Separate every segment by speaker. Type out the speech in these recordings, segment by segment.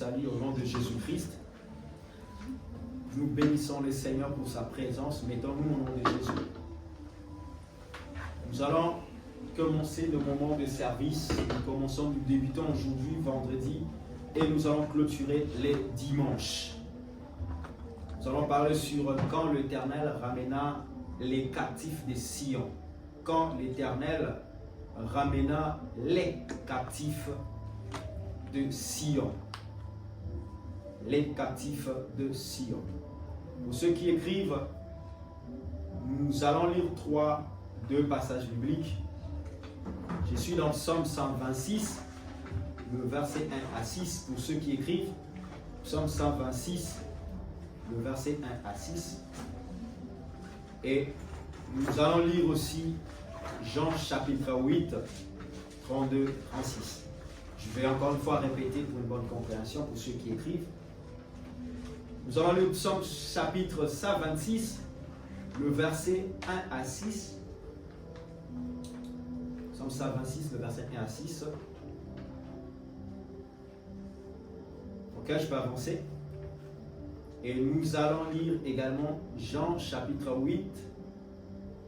Speaker 1: Salut au nom de Jésus-Christ. Nous bénissons le Seigneur pour sa présence. Mettons-nous au nom de Jésus. Nous allons commencer le moment de service. Nous débutons aujourd'hui, vendredi, et nous allons clôturer les dimanches. Nous allons parler sur quand l'Éternel ramena les captifs de Sion. Quand l'Éternel ramena les captifs de Sion. Les captifs de Sion. Pour ceux qui écrivent, nous allons lire deux passages bibliques. Je suis dans Psaume 126, le verset 1 à 6. Pour ceux qui écrivent, Psaume 126, le verset 1 à 6. Et nous allons lire aussi Jean chapitre 8, 32, 36. Je vais encore une fois répéter pour une bonne compréhension pour ceux qui écrivent. Nous allons lire Psaume chapitre 126, le verset 1 à 6. Psaume 126, le verset 1 à 6. Ok, je peux avancer. Et nous allons lire également Jean chapitre 8,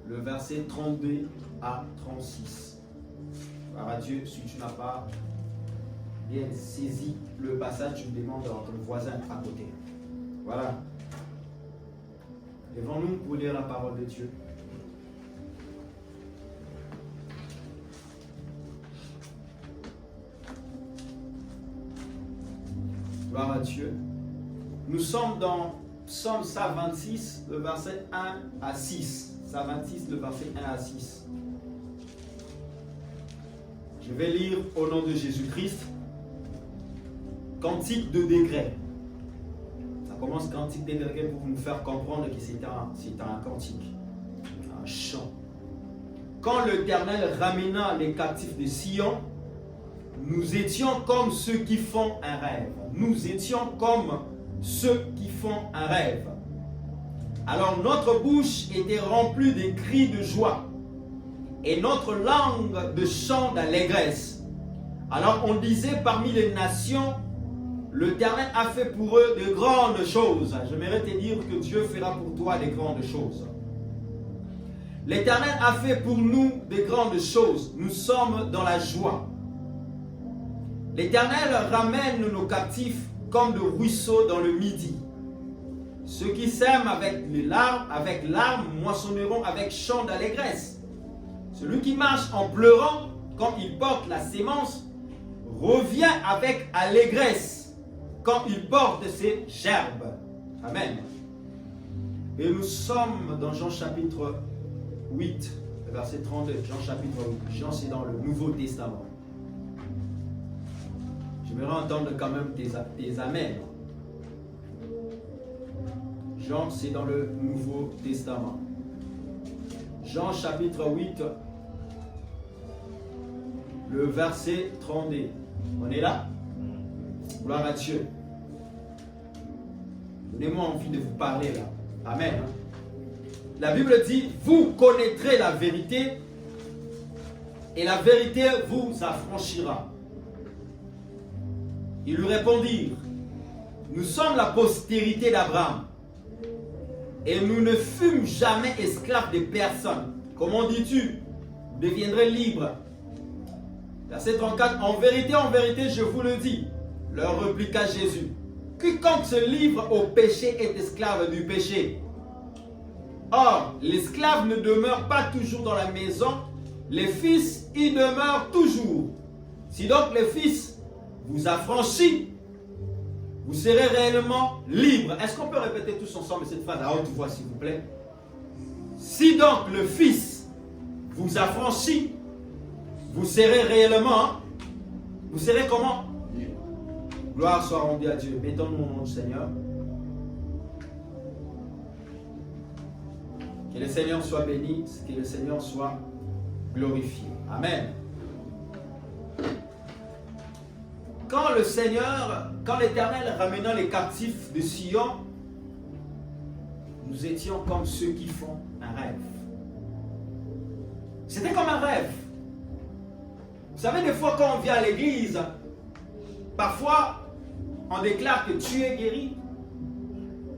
Speaker 1: le verset 32 à 36. Gloire à Dieu, si tu n'as pas bien saisi le passage, tu me demandes à ton voisin à côté. Voilà. Levons-nous pour lire la parole de Dieu. Gloire à Dieu. Nous sommes dans Psaume 126, le verset 1 à 6. 126, le verset 1 à 6. Je vais lire au nom de Jésus-Christ. Cantique de degrés. Ça commence cantique de degrés pour nous faire comprendre que c'est un cantique, un chant. Quand l'Éternel ramena les captifs de Sion, nous étions comme ceux qui font un rêve. Nous étions comme ceux qui font un rêve. Alors notre bouche était remplie de cris de joie et notre langue de chants d'allégresse. Alors on disait parmi les nations, l'Éternel a fait pour eux de grandes choses. J'aimerais te dire que Dieu fera pour toi de grandes choses. L'Éternel a fait pour nous de grandes choses. Nous sommes dans la joie. L'Éternel ramène nos captifs comme de ruisseaux dans le midi. Ceux qui sèment avec larmes, moissonneront avec chant d'allégresse. Celui qui marche en pleurant, quand il porte la sémence, revient avec allégresse quand il porte ses gerbes. Amen. Et nous sommes dans Jean chapitre 8, verset 32. Jean chapitre 8. Jean, c'est dans le Nouveau Testament. J'aimerais entendre quand même tes amens. Jean, c'est dans le Nouveau Testament. Jean chapitre 8, le verset 32. On est là? Gloire à Dieu. Donnez-moi envie de vous parler là. Amen. La Bible dit, vous connaîtrez la vérité et la vérité vous affranchira. Ils lui répondirent, nous sommes la postérité d'Abraham et nous ne fûmes jamais esclaves de personne. Comment dis-tu? Vous deviendrez libres. Verset 34, en vérité, je vous le dis, leur répliqua Jésus, quiconque se livre au péché est esclave du péché. Or, l'esclave ne demeure pas toujours dans la maison, les fils y demeurent toujours. Si donc le Fils vous affranchit, vous serez réellement libre. Est-ce qu'on peut répéter tous ensemble cette phrase à haute voix, s'il vous plaît? Si donc le Fils vous affranchit, vous serez réellement, vous serez comment? Gloire soit rendue à Dieu. Mettons-nous au nom du Seigneur. Que le Seigneur soit béni, que le Seigneur soit glorifié. Amen. Quand l'Éternel ramena les captifs de Sion, nous étions comme ceux qui font un rêve. C'était comme un rêve. Vous savez, des fois quand on vient à l'église, parfois on déclare que tu es guéri.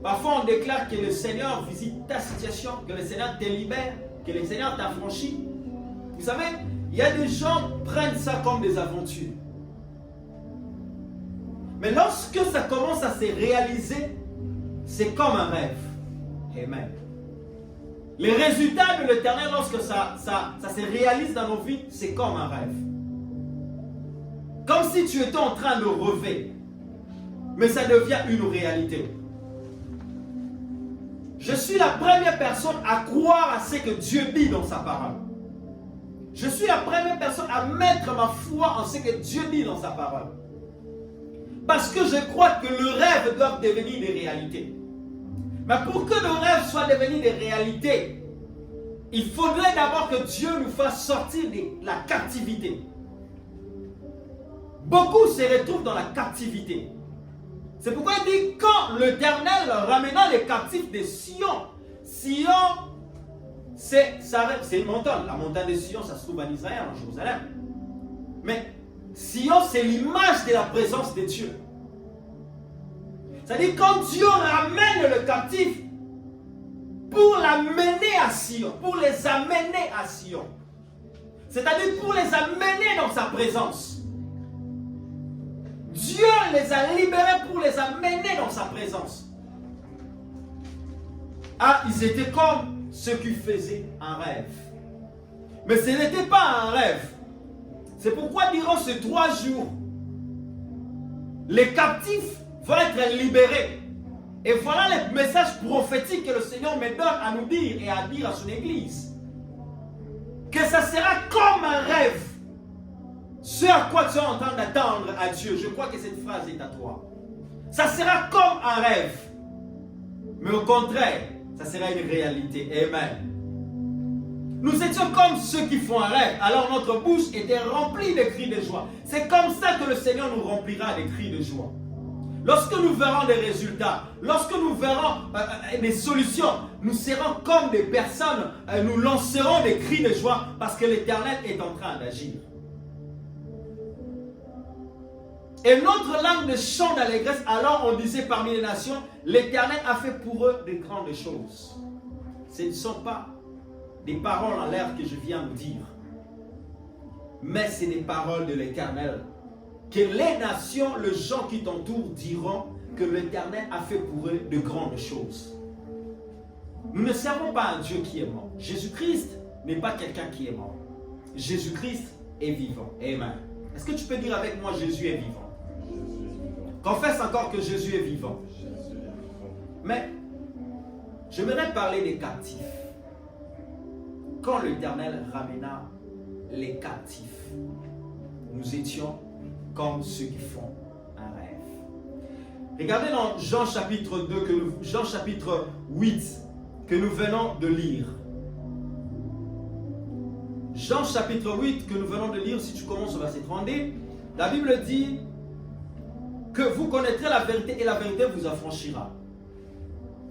Speaker 1: Parfois, on déclare que le Seigneur visite ta situation, que le Seigneur te libère, que le Seigneur t'affranchit. Vous savez, il y a des gens qui prennent ça comme des aventures. Mais lorsque ça commence à se réaliser, c'est comme un rêve. Amen. Les résultats de l'Éternel, lorsque ça se réalise dans nos vies, c'est comme un rêve. Comme si tu étais en train de rêver. Mais ça devient une réalité. Je suis la première personne à croire à ce que Dieu dit dans sa parole. Je suis la première personne à mettre ma foi en ce que Dieu dit dans sa parole. Parce que je crois que le rêve doit devenir des réalités. Mais pour que le rêve soit devenu des réalités, il faudrait d'abord que Dieu nous fasse sortir de la captivité. Beaucoup se retrouvent dans la captivité. C'est pourquoi il dit, quand l'Éternel ramena les captifs de Sion, Sion, c'est une montagne. La montagne de Sion, ça se trouve en Israël, en Jérusalem. Mais Sion, c'est l'image de la présence de Dieu. C'est-à-dire, quand Dieu ramène le captif pour l'amener à Sion, pour les amener à Sion, c'est-à-dire pour les amener dans sa présence. Dieu les a libérés pour les amener dans sa présence. Ah, ils étaient comme ceux qui faisaient un rêve. Mais ce n'était pas un rêve. C'est pourquoi durant ces 3 jours, les captifs vont être libérés. Et voilà le message prophétique que le Seigneur me donne à nous dire et à dire à son Église. Que ça sera comme un rêve. Ce à quoi tu es en train d'attendre à Dieu, je crois que cette phrase est à toi. Ça sera comme un rêve. Mais au contraire, ça sera une réalité. Amen. Nous étions comme ceux qui font un rêve. Alors notre bouche était remplie de cris de joie. C'est comme ça que le Seigneur nous remplira des cris de joie. Lorsque nous verrons des résultats, lorsque nous verrons des solutions, nous serons comme des personnes, nous lancerons des cris de joie parce que l'Éternel est en train d'agir. Et notre langue de chant d'allégresse, alors on disait parmi les nations, l'Éternel a fait pour eux de grandes choses. Ce ne sont pas des paroles en l'air que je viens de dire, mais c'est des paroles de l'Éternel. Que les nations, les gens qui t'entourent diront que l'Éternel a fait pour eux de grandes choses. Nous ne servons pas un Dieu qui est mort. Jésus-Christ n'est pas quelqu'un qui est mort. Jésus-Christ est vivant. Amen. Est-ce que tu peux dire avec moi, Jésus est vivant? Confesse encore que Jésus est vivant. Mais, j'aimerais parler des captifs. Quand l'Éternel ramena les captifs, nous étions comme ceux qui font un rêve. Regardez dans Jean chapitre 2, Jean chapitre 8, que nous venons de lire. Jean chapitre 8 que nous venons de lire, si tu commences au verset 32, la Bible dit que vous connaîtrez la vérité et la vérité vous affranchira.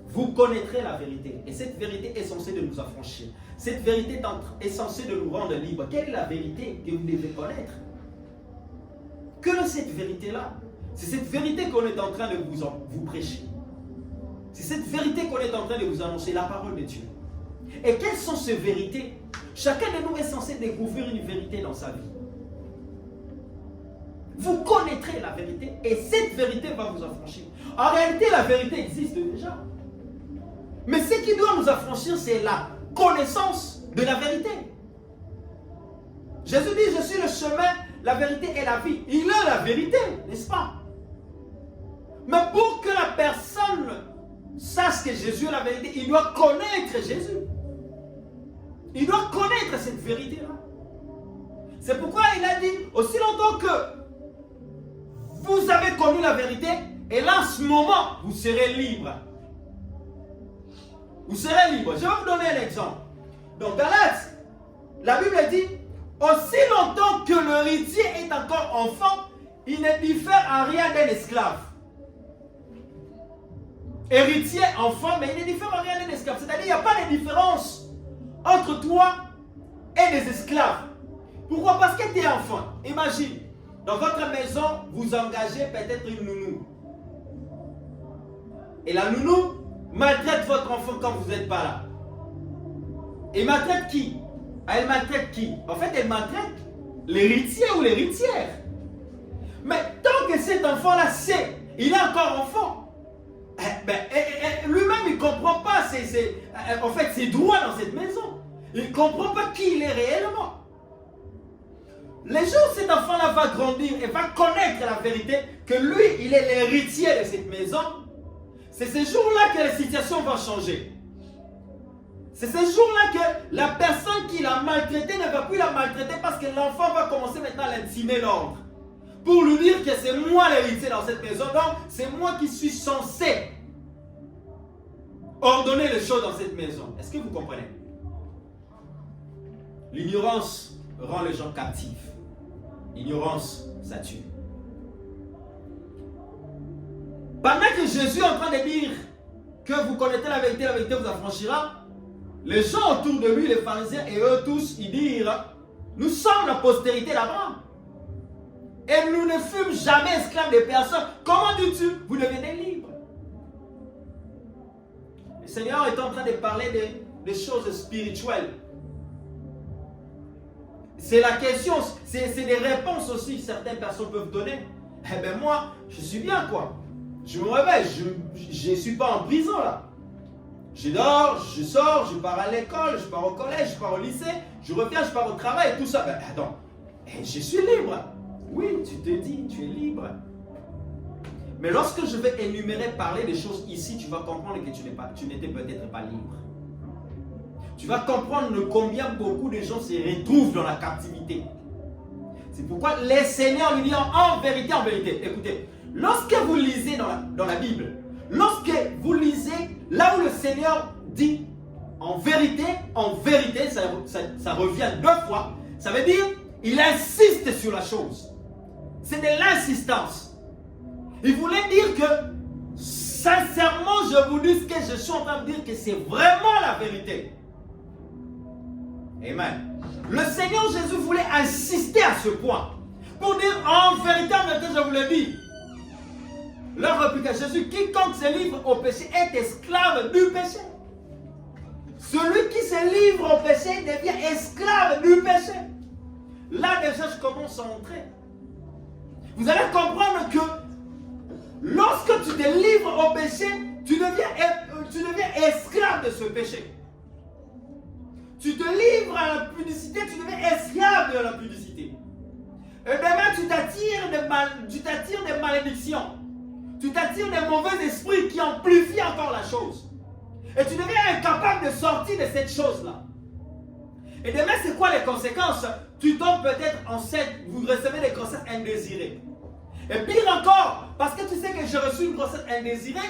Speaker 1: Vous connaîtrez la vérité et cette vérité est censée de nous affranchir. Cette vérité est censée de nous rendre libres. Quelle est la vérité que vous devez connaître? Que cette vérité-là, c'est cette vérité qu'on est en train de vous prêcher. C'est cette vérité qu'on est en train de vous annoncer, la parole de Dieu. Et quelles sont ces vérités? Chacun de nous est censé découvrir une vérité dans sa vie. Vous connaîtrez la vérité et cette vérité va vous affranchir. En réalité, la vérité existe déjà. Mais ce qui doit nous affranchir, c'est la connaissance de la vérité. Jésus dit, je suis le chemin, la vérité et la vie. Il a la vérité, n'est-ce pas? Mais pour que la personne sache que Jésus est la vérité, il doit connaître Jésus. Il doit connaître cette vérité-là. C'est pourquoi il a dit, aussi longtemps que vous avez connu la vérité, et là, en ce moment, vous serez libre. Vous serez libre. Je vais vous donner un exemple. Dans Galates, la Bible dit, aussi longtemps que l'héritier est encore enfant, il ne diffère en rien d'un esclave. Héritier, enfant, mais il ne diffère en rien d'un esclave. C'est-à-dire qu'il n'y a pas de différence entre toi et des esclaves. Pourquoi? Parce que tu es enfant. Imagine, dans votre maison, vous engagez peut-être une nounou. Et la nounou maltraite votre enfant quand vous n'êtes pas là. Et maltraite qui? Elle maltraite qui? En fait, elle maltraite l'héritier ou l'héritière. Mais tant que cet enfant-là sait, il est encore enfant, lui-même il ne comprend pas en fait, ses droits dans cette maison. Il ne comprend pas qui il est réellement. Les jours où cet enfant-là va grandir et va connaître la vérité, que lui, il est l'héritier de cette maison, c'est ces jours-là que la situation va changer. C'est ces jours-là que la personne qui l'a maltraité ne va plus la maltraiter parce que l'enfant va commencer maintenant à l'intimer l'ordre. Pour lui dire que c'est moi l'héritier dans cette maison, donc c'est moi qui suis censé ordonner les choses dans cette maison. Est-ce que vous comprenez? L'ignorance rend les gens captifs. L'ignorance, ça tue. Pendant que Jésus est en train de dire que vous connaissez la vérité vous affranchira, les gens autour de lui, les pharisiens et eux tous, ils dirent, nous sommes la postérité d'Abraham. Et nous ne fûmes jamais esclaves de personne. Comment dis-tu? Vous devenez libre. Le Seigneur est en train de parler des choses spirituelles. C'est la question, c'est des réponses aussi que certaines personnes peuvent donner. Eh bien moi, je suis bien quoi. Je me réveille, je ne suis pas en prison là. Je dors, je sors, je pars à l'école, je pars au collège, je pars au lycée, je reviens, je pars au travail et tout ça. Ben, attends, je suis libre. Oui, tu te dis, tu es libre. Mais lorsque je vais énumérer, parler des choses ici, tu vas comprendre que tu n'étais peut-être pas libre. Tu vas comprendre combien beaucoup de gens se retrouvent dans la captivité. C'est pourquoi les seigneurs lui disent en vérité, écoutez, lorsque vous lisez dans la Bible, lorsque vous lisez là où le Seigneur dit en vérité, ça revient 2 fois, ça veut dire il insiste sur la chose. C'est de l'insistance. Il voulait dire que sincèrement, je vous dis ce que je suis en train de dire, que c'est vraiment la vérité. Amen. Le Seigneur Jésus voulait insister à ce point pour dire en vérité, je vous le dis. Leur réplique à Jésus, quiconque se livre au péché est esclave du péché. Celui qui se livre au péché devient esclave du péché. Là déjà je commence à entrer. Vous allez comprendre que lorsque tu te livres au péché, tu deviens esclave de ce péché. Tu te livres à la pudicité, tu deviens esclave de la pudicité. Et demain tu t'attires des malédictions. Tu t'attires des mauvais esprits qui amplifient encore la chose. Et tu deviens incapable de sortir de cette chose-là. Et demain, c'est quoi les conséquences? Tu tombes peut-être enceinte, vous recevez des grossesses indésirées. Et pire encore, parce que tu sais que j'ai reçu une grossesse indésirée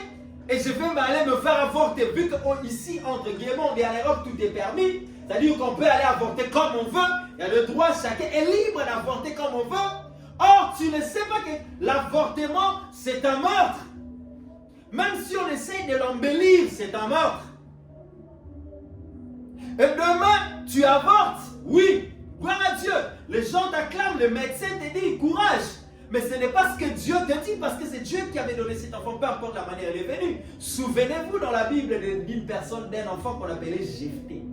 Speaker 1: et je vais m'aller me faire avorter. Vu qu'ici, entre guillemets, on est à l'Europe, tout est permis. C'est-à-dire qu'on peut aller avorter comme on veut. Il y a le droit, chacun est libre d'avorter comme on veut. Or, tu ne sais pas que l'avortement, c'est un meurtre. Même si on essaie de l'embellir, c'est un meurtre. Et demain, tu avortes. Oui, gloire à Dieu. Les gens t'acclament, le médecin te dit courage. Mais ce n'est pas ce que Dieu te dit, parce que c'est Dieu qui avait donné cet enfant, peu importe la manière il est venu. Souvenez-vous dans la Bible d'une personne, d'un enfant qu'on appelait Jephthé.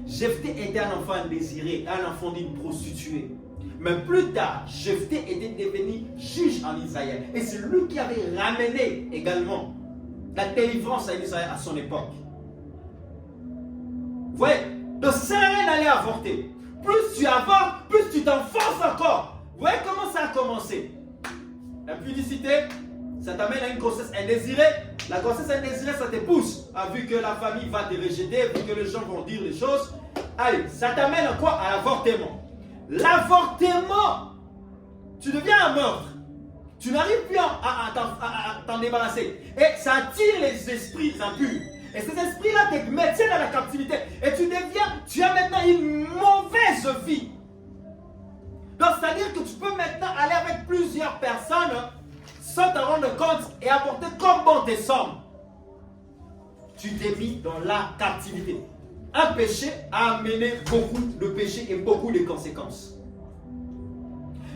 Speaker 1: Jephthé était un enfant indésiré, un enfant d'une prostituée. Mais plus tard, Jephthé était devenu juge en Israël. Et c'est lui qui avait ramené également la délivrance à Israël à son époque. Vous voyez, donc ça sert à rien d'aller avorter. Plus tu avortes, plus tu t'enfonces encore. Vous voyez comment ça a commencé? La pudicité, ça t'amène à une grossesse indésirée. La grossesse indésirée, ça te pousse. Vu que la famille va te rejeter, vu que les gens vont dire les choses. Allez, ça t'amène à quoi? À l'avortement. L'avortement, tu deviens un meurtre. Tu n'arrives plus à t'en débarrasser. Et ça attire les esprits impurs. Et ces esprits-là te mettent dans la captivité. Et tu as maintenant une mauvaise vie. Donc, c'est-à-dire que tu peux maintenant aller avec plusieurs personnes sans te rendre compte et apporter comme bon te semble. Tu t'es mis dans la captivité. Un péché a amené beaucoup de péchés et beaucoup de conséquences.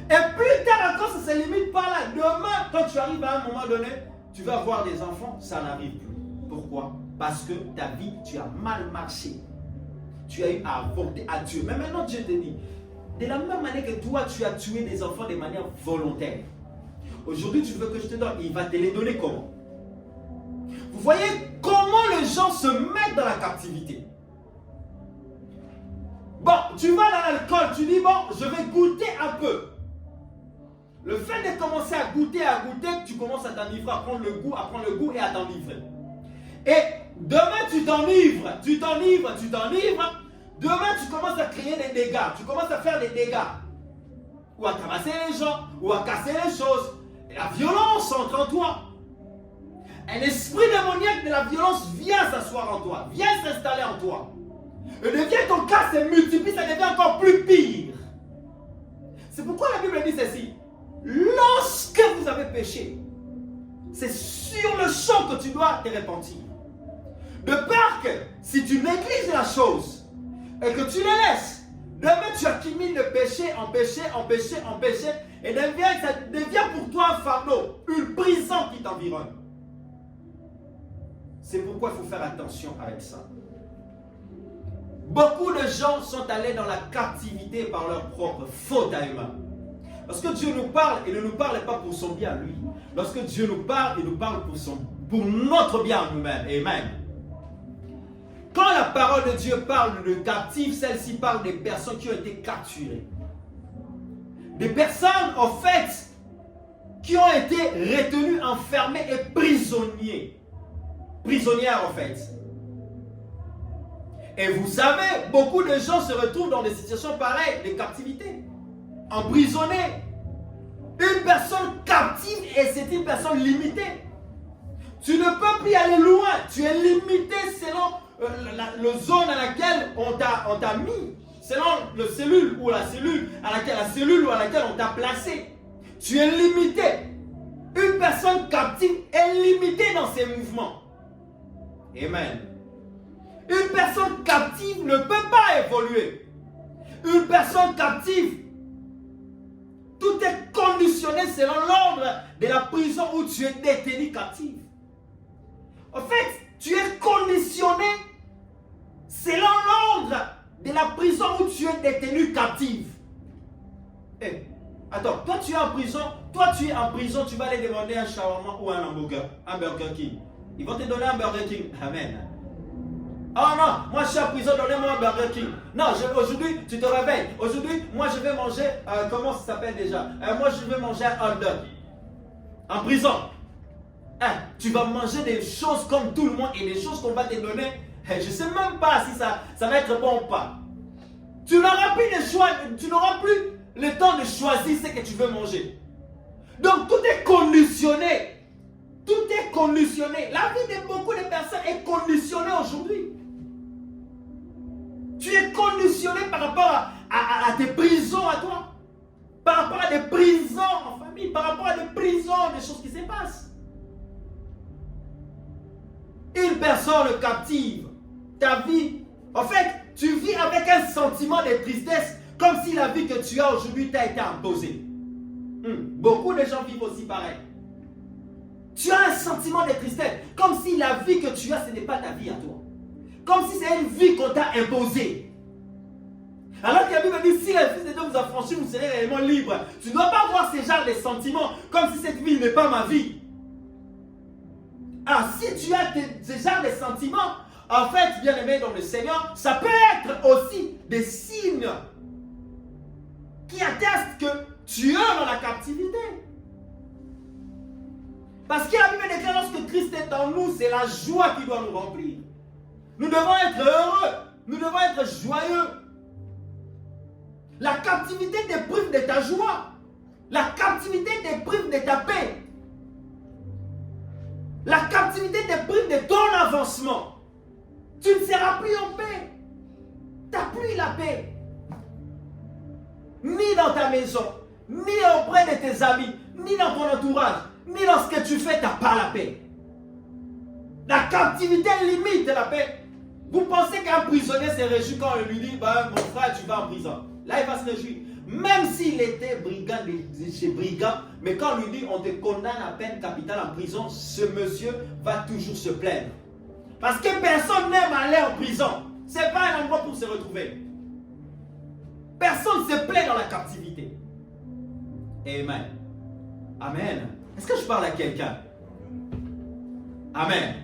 Speaker 1: Et plus tard encore, ça ne se limite pas là. Demain, quand tu arrives à un moment donné, tu vas avoir des enfants, ça n'arrive plus. Pourquoi? Parce que ta vie, tu as mal marché. Tu as eu à avorter à Dieu. Mais maintenant, Dieu te dit, de la même manière que toi, tu as tué des enfants de manière volontaire. Aujourd'hui, tu veux que je te donne. Il va te les donner comment? Vous voyez comment les gens se mettent dans la captivité. Bon, tu vas dans l'alcool, tu dis, bon, je vais goûter un peu. Le fait de commencer à goûter, tu commences à t'enivrer, à prendre le goût et à t'enivrer. Et demain, tu t'enivres. Demain, tu commences à créer des dégâts. Tu commences à faire des dégâts. Ou à tabasser les gens, ou à casser les choses. Et la violence entre en toi. Un esprit démoniaque de la violence vient s'asseoir en toi, vient s'installer en toi. Et devient ton cas se multiplie, ça devient encore plus pire. C'est pourquoi la Bible dit ceci. Lorsque vous avez péché, c'est sur le champ que tu dois te repentir. De peur que si tu négliges la chose et que tu la laisses, demain tu accumules de péché en péché, et ça devient pour toi un fardeau, une prison qui t'environne. C'est pourquoi il faut faire attention avec ça. Beaucoup de gens sont allés dans la captivité par leur propre faute à eux-mêmes. Lorsque Dieu nous parle, il ne nous parle pas pour son bien à lui. Lorsque Dieu nous parle, il nous parle pour notre bien à nous-mêmes et même. Quand la parole de Dieu parle de captifs, celle-ci parle des personnes qui ont été capturées. Des personnes, en fait, qui ont été retenues, enfermées et prisonnières, en fait. Et vous savez, beaucoup de gens se retrouvent dans des situations pareilles, des captivités, emprisonnés. Une personne captive et c'est une personne limitée. Tu ne peux plus aller loin, tu es limité selon la zone à laquelle on t'a mis, selon la cellule ou à laquelle on t'a placé. Tu es limité. Une personne captive est limitée dans ses mouvements. Amen. Une personne captive ne peut pas évoluer. Une personne captive, tout est conditionné selon l'ordre de la prison où tu es détenu captif. En fait, tu es conditionné selon l'ordre de la prison où tu es détenu captif. Hey, attends, toi tu es en prison, tu vas aller demander un shawarma ou un hamburger, un Burger King. Ils vont te donner un Burger King. Amen. Oh non, moi je suis en prison, donnez-moi un Burger King. Non, aujourd'hui tu te réveilles. Aujourd'hui, moi je vais manger, comment ça s'appelle déjà? Moi je vais manger un hot dog. En prison. Tu vas manger des choses comme tout le monde et des choses qu'on va te donner. Je ne sais même pas si ça va être bon ou pas. Tu n'auras plus de choix, tu n'auras plus le temps de choisir ce que tu veux manger. Donc tout est conditionné. Tout est conditionné. La vie de beaucoup de personnes est conditionnée aujourd'hui. Tu es conditionné par rapport à tes prisons à toi. Par rapport à des prisons en famille. Par rapport à des prisons, des choses qui se passent. Une personne captive, ta vie, en fait, tu vis avec un sentiment de tristesse comme si la vie que tu as aujourd'hui t'a été imposée. Beaucoup de gens vivent aussi pareil. Tu as un sentiment de tristesse comme si la vie que tu as, ce n'est pas ta vie à toi. Comme si c'est une vie qu'on t'a imposée. Alors que la Bible dit, si le Fils de Dieu vous a franchi, vous serez réellement libre. Tu ne dois pas avoir ce genre de sentiments comme si cette vie n'est pas ma vie. Ah, si tu as ce genre de sentiments, en fait, bien aimé dans le Seigneur, ça peut être aussi des signes qui attestent que tu es dans la captivité. Parce que la Bible déclare lorsque Christ est en nous, c'est la joie qui doit nous remplir. Nous devons être heureux, nous devons être joyeux. La captivité te prive de ta joie. La captivité te prive de ta paix. La captivité te prive de ton avancement. Tu ne seras plus en paix. Tu n'as plus la paix. Ni dans ta maison, ni auprès de tes amis, ni dans ton entourage, ni dans ce que tu fais, tu n'as pas la paix. La captivité limite la paix. Vous pensez qu'un prisonnier se réjouit quand on lui dit, mon frère, tu vas en prison. Là, il va se réjouir. Même s'il était brigand de chez brigand, mais quand on lui dit on te condamne à peine capitale en prison, ce monsieur va toujours se plaindre. Parce que personne n'aime aller en prison. Ce n'est pas un endroit pour se retrouver. Personne ne se plaît dans la captivité. Amen. Amen. Est-ce que je parle à quelqu'un? Amen.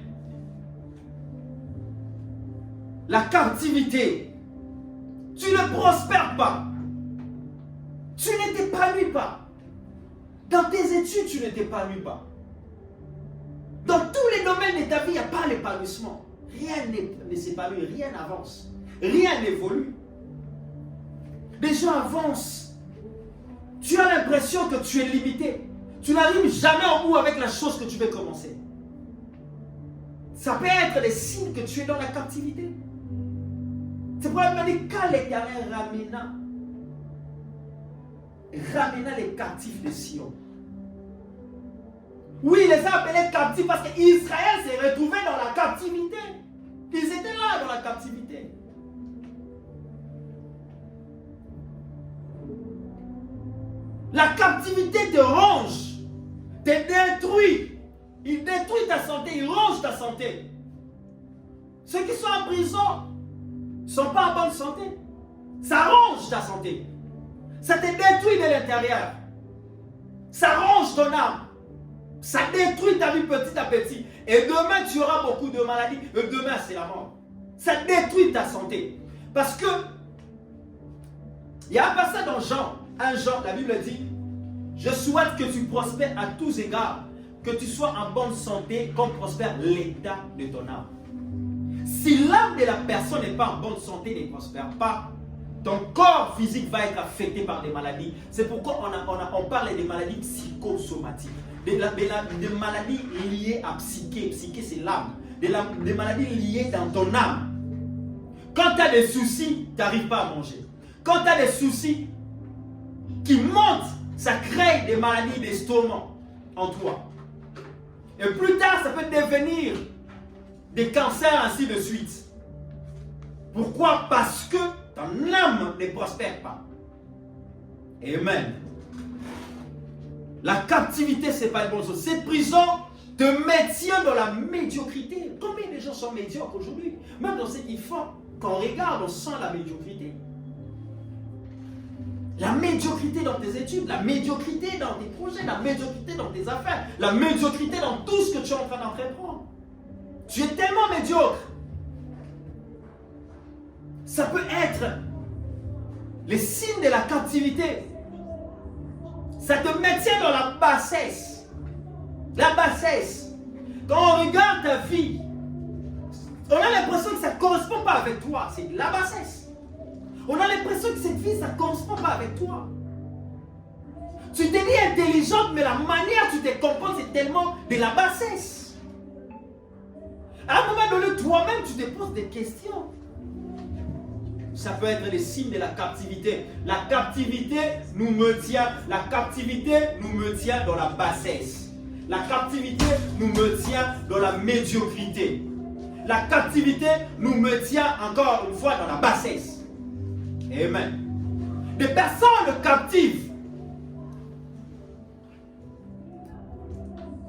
Speaker 1: La captivité, tu ne prospères pas. Tu ne t'épanouis pas. Dans tes études, tu ne t'épanouis pas. Dans tous les domaines de ta vie, il n'y a pas l'épanouissement. Rien ne s'épanouit, rien n'avance. Rien n'évolue. Les gens avancent. Tu as l'impression que tu es limité. Tu n'arrives jamais au bout avec la chose que tu veux commencer. Ça peut être des signes que tu es dans la captivité. C'est pour ça qu'il dit quand l'Éternel ramena les captifs de Sion. Oui, il les a appelés captifs parce qu'Israël s'est retrouvé dans la captivité. Ils étaient là dans la captivité. La captivité te ronge, te détruit. Il détruit ta santé, il ronge ta santé. Ceux qui sont en prison ne sont pas en bonne santé. Ça ronge ta santé. Ça te détruit de l'intérieur. Ça ronge ton âme. Ça détruit ta vie petit à petit. Et demain, tu auras beaucoup de maladies. Et demain, c'est la mort. Ça détruit ta santé. Parce que, il y a un passage dans Jean. Jean, la Bible dit, je souhaite que tu prospères à tous égards. Que tu sois en bonne santé comme prospère l'état de ton âme. Si l'âme de la personne n'est pas en bonne santé, ne prospère pas, ton corps physique va être affecté par des maladies. C'est pourquoi on parle des maladies psychosomatiques. Des maladies liées à psyché. Psyché, c'est l'âme. Des maladies liées dans ton âme. Quand tu as des soucis, tu n'arrives pas à manger. Quand tu as des soucis qui montent, ça crée des maladies d'estomac en toi. Et plus tard, ça peut devenir des cancers, ainsi de suite. Pourquoi? Parce que ton âme ne prospère pas. Amen. La captivité, ce n'est pas une bonne chose. Cette prison te maintient dans la médiocrité. Combien de gens sont médiocres aujourd'hui? Même dans ce qu'ils font, quand on regarde, on sent la médiocrité. La médiocrité dans tes études, la médiocrité dans tes projets, la médiocrité dans tes affaires, la médiocrité dans tout ce que tu es en train d'entreprendre. Tu es tellement médiocre. Ça peut être les signes de la captivité. Ça te maintient dans la bassesse. La bassesse. Quand on regarde ta vie, on a l'impression que ça ne correspond pas avec toi. C'est la bassesse. On a l'impression que cette vie, ça ne correspond pas avec toi. Tu te dis intelligente, mais la manière dont tu te comportes, c'est tellement de la bassesse. À un moment donné, toi-même, tu te poses des questions. Ça peut être les signes de la captivité. La captivité nous maintient. La captivité nous maintient dans la bassesse. La captivité nous maintient dans la médiocrité. La captivité nous maintient encore une fois dans la bassesse. Amen. Des personnes captives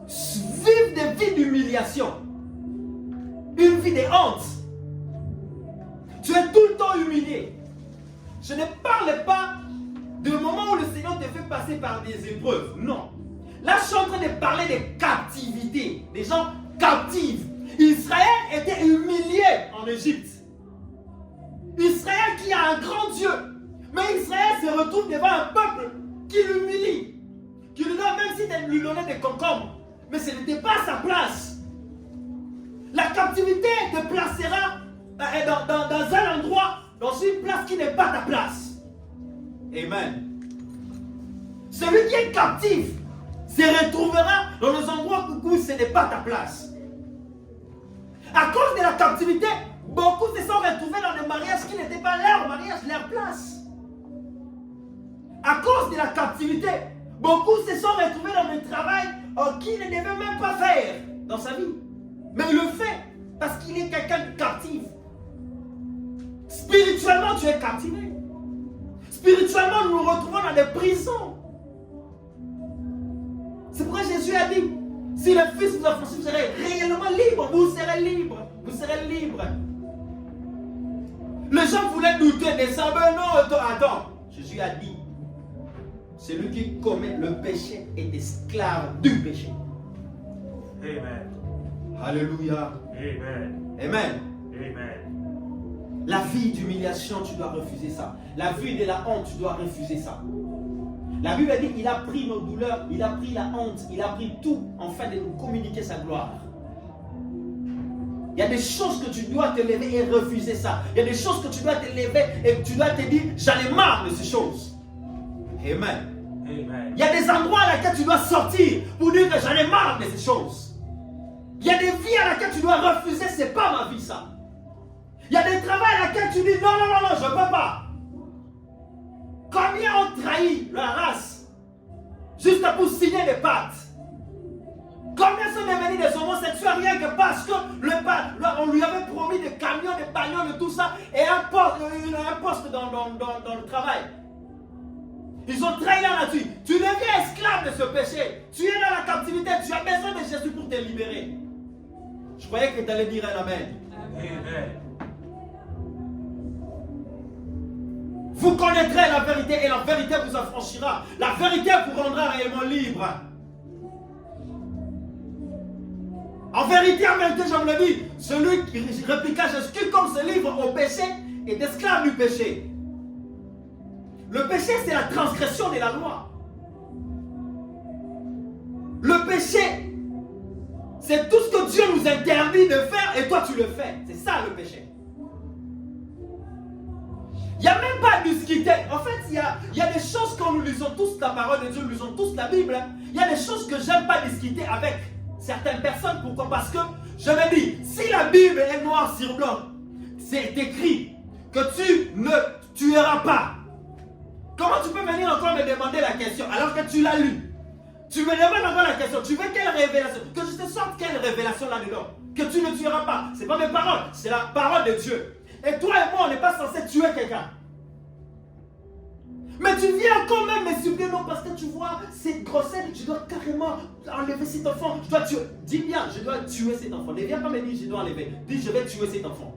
Speaker 1: vivent des vies d'humiliation. Une vie de honte. Tu es tout le temps humilié. Je ne parle pas du moment où le Seigneur te fait passer par des épreuves. Non. Là, je suis en train de parler de captivité. Des gens captifs. Israël était humilié en Égypte. Israël qui a un grand Dieu. Mais Israël se retrouve devant un peuple qui l'humilie. Qui lui donne, même si tu lui donnais des concombres. Mais ce n'était pas sa place. La captivité te placera dans un endroit, dans une place qui n'est pas ta place. Amen. Celui qui est captif se retrouvera dans les endroits où ce n'est pas ta place. À cause de la captivité, beaucoup se sont retrouvés dans des mariages qui n'étaient pas leur mariage, leur place. À cause de la captivité, beaucoup se sont retrouvés dans le travail qu'il ne devait même pas faire dans sa vie. Mais il le fait parce qu'il est quelqu'un de captif. Spirituellement, tu es captivé. Spirituellement, nous nous retrouvons dans des prisons. C'est pourquoi Jésus a dit, si le Fils vous affranchit, vous serez réellement libre. Vous serez libre. Vous serez libre. Les gens voulaient douter de ça. Mais non, attends. Jésus a dit, celui qui commet le péché est esclave du péché.
Speaker 2: Amen.
Speaker 1: Alléluia.
Speaker 2: Amen.
Speaker 1: Amen.
Speaker 2: Amen.
Speaker 1: La vie d'humiliation, tu dois refuser ça. La vie de la honte, tu dois refuser ça. La Bible dit, il a pris nos douleurs, il a pris la honte, il a pris tout, afin de nous communiquer sa gloire. Il y a des choses que tu dois te lever et refuser ça. Il y a des choses que tu dois te lever et tu dois te dire, j'en ai marre de ces choses. Amen.
Speaker 2: Amen.
Speaker 1: Il y a des endroits à laquelle tu dois sortir pour dire que j'en ai marre de ces choses. Il y a des vies à laquelle tu dois refuser, c'est pas ma vie ça. Il y a des travaux à laquelle tu dis, non, je ne peux pas. Combien ont trahi la race juste pour signer des pactes? Combien sont devenus des homosexuels rien que parce que on lui avait promis des camions, des bagnoles, tout ça, et un poste dans le travail. Ils ont trahi là-dessus. Tu deviens esclave de ce péché. Tu es dans la captivité, tu as besoin de Jésus pour te libérer. Je croyais que tu allais dire un amen.
Speaker 2: Amen.
Speaker 1: Vous connaîtrez la vérité et la vérité vous affranchira. La vérité vous rendra réellement libre. En vérité, je vous le dis, celui qui répliqua Jésus, quiconque se livre au péché est esclave du péché. Le péché, c'est la transgression de la loi. Le péché, c'est tout ce que Dieu nous interdit de faire et toi tu le fais. C'est ça le péché. Il n'y a même pas à discuter. En fait, il y a des choses quand nous lisons tous la parole de Dieu, nous lisons tous la Bible. Il y a des choses que j'aime pas discuter avec certaines personnes. Pourquoi? Parce que je me dis, si la Bible est noire sur blanc, c'est écrit que tu ne tueras pas. Comment tu peux venir encore me demander la question alors que tu l'as lu? Tu me demandes encore la question. Tu veux quelle révélation? Que je te sorte quelle révélation là-dedans? Que tu ne tueras pas. Ce n'est pas mes paroles, c'est la parole de Dieu. Et toi et moi, on n'est pas censé tuer quelqu'un. Mais tu viens quand même me supplier, non, parce que tu vois, c'est grossesse, je dois carrément enlever cet enfant. Je dois tuer. Dis bien, je dois tuer cet enfant. Ne viens pas me dire, je dois enlever. Dis, je vais tuer cet enfant.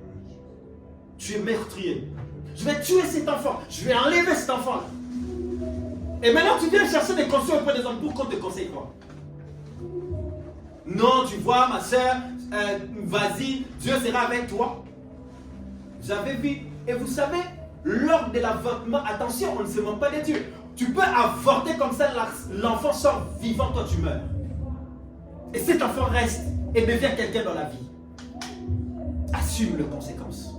Speaker 1: Tu es meurtrier. Je vais tuer cet enfant. Je vais enlever cet enfant. Et maintenant, tu viens chercher des conseils auprès des hommes pour qu'on te conseille quoi? Non, tu vois, ma soeur, vas-y, Dieu sera avec toi. Vous avez vu, et vous savez, lors de l'avortement, attention, on ne se moque pas de Dieu. Tu peux avorter comme ça, l'enfant sort vivant, toi tu meurs. Et cet enfant reste et devient quelqu'un dans la vie. Assume les conséquences.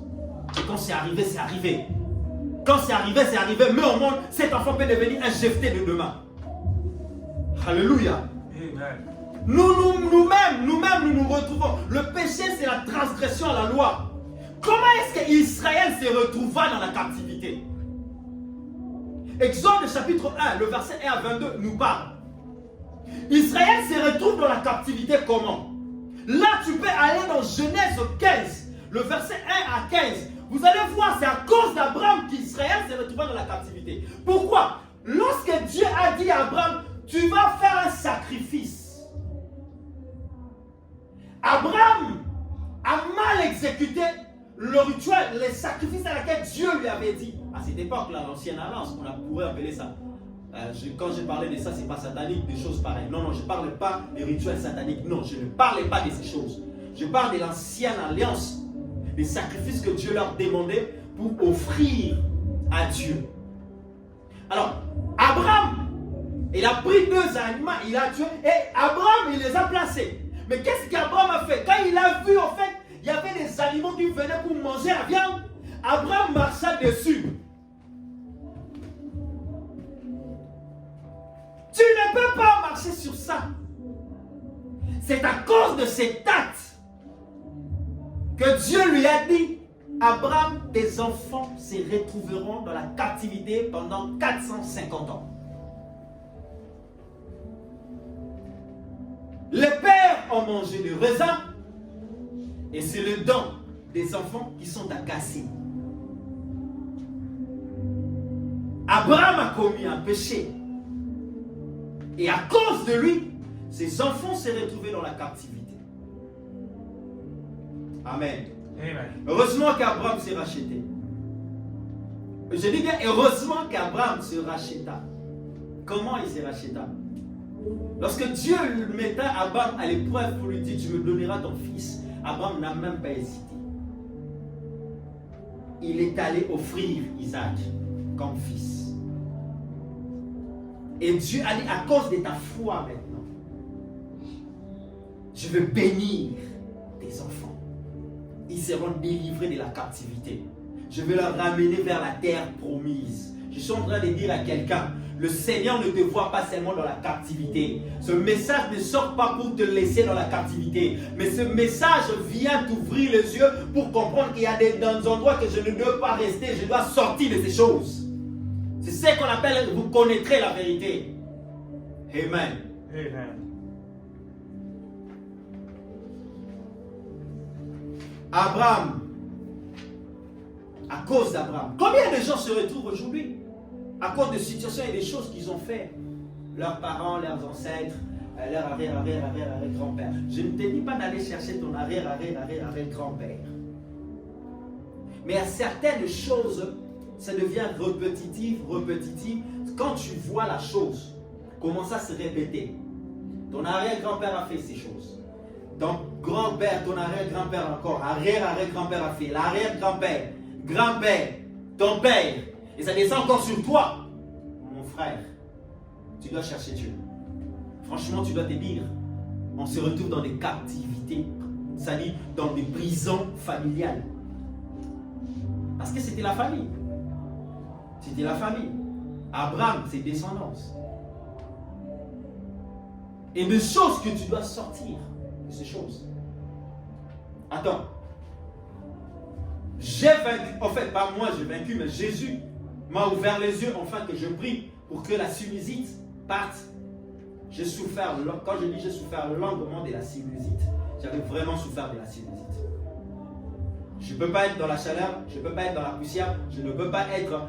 Speaker 1: Et quand c'est arrivé, c'est arrivé. Quand c'est arrivé, c'est arrivé. Mais au monde, cet enfant peut devenir un jeté de demain. Alléluia.
Speaker 2: Amen.
Speaker 1: Nous-mêmes, nous nous retrouvons. Le péché, c'est la transgression à la loi. Comment est-ce qu'Israël se retrouva dans la captivité? Exode chapitre 1, le verset 1 à 22 nous parle. Israël se retrouve dans la captivité comment? Là, tu peux aller dans Genèse 15, le verset 1 à 15. Vous allez voir, c'est à cause d'Abraham qu'Israël se retrouva dans la captivité. Pourquoi? Lorsque Dieu a dit à Abraham, tu vas faire un sacrifice. Abraham a mal exécuté le rituel, les sacrifices à laquelle Dieu lui avait dit. À cette époque-là, l'ancienne alliance, on pourrait appeler ça. Quand je parlais de ça, c'est pas satanique, des choses pareilles. Non, je ne parle pas des rituels sataniques. Non, je ne parlais pas de ces choses. Je parle de l'ancienne alliance, des sacrifices que Dieu leur demandait pour offrir à Dieu. Alors, Abraham, il a pris 2 animaux, il a tué, et Abraham, il les a placés. Mais qu'est-ce qu'Abraham a fait? Quand il a vu, en fait, il y avait des animaux qui venaient pour manger la viande, Abraham marcha dessus. Tu ne peux pas marcher sur ça. C'est à cause de cet acte que Dieu lui a dit, Abraham, tes enfants se retrouveront dans la captivité pendant 450 ans. Les pères ont mangé le raisin et c'est le dent des enfants qui sont à casser. Abraham a commis un péché. Et à cause de lui, ses enfants s'est retrouvés dans la captivité. Amen.
Speaker 2: Amen.
Speaker 1: Heureusement qu'Abraham s'est racheté. Je dis bien heureusement qu'Abraham se racheta. Comment il s'est racheté? Lorsque Dieu mettait Abraham à l'épreuve pour lui dire tu me donneras ton fils, Abraham n'a même pas hésité. Il est allé offrir Isaac comme fils. Et Dieu a dit à cause de ta foi maintenant, je veux bénir tes enfants. Ils seront délivrés de la captivité. Je vais leur ramener vers la terre promise. Je suis en train de dire à quelqu'un, le Seigneur ne te voit pas seulement dans la captivité. Ce message ne sort pas pour te laisser dans la captivité. Mais ce message vient t'ouvrir les yeux pour comprendre qu'il y a des endroits que je ne dois pas rester. Je dois sortir de ces choses. C'est ce qu'on appelle, vous connaîtrez la vérité. Amen.
Speaker 2: Amen.
Speaker 1: Abraham, à cause d'Abraham, combien de gens se retrouvent aujourd'hui à cause de situations et des choses qu'ils ont fait? Leurs parents, leurs ancêtres, leur arrière-grand-père. Je ne te dis pas d'aller chercher ton arrière-grand-père. Mais à certaines choses, ça devient répétitif. Quand tu vois la chose commencer à se répéter, ton arrière-grand-père a fait ces choses. Ton grand-père, ton arrière-grand-père encore, arrière-grand-père a fait, l'arrière-grand-père, grand-père, ton père, et ça descend encore sur toi. Mon frère, tu dois chercher Dieu. Franchement, tu dois te dire, on se retrouve dans des captivités, c'est-à-dire dans des prisons familiales. Parce que c'était la famille. C'était la famille. Abraham, ses descendances. Et des choses que tu dois sortir de ces choses. Attends. J'ai vaincu, en fait, pas moi j'ai vaincu, mais Jésus m'a ouvert les yeux afin que je prie pour que la sinusite parte. J'ai souffert, quand je dis j'ai souffert longuement de la sinusite, j'avais vraiment souffert de la sinusite. Je ne peux pas être dans la chaleur, je ne peux pas être dans la poussière, je ne peux pas être,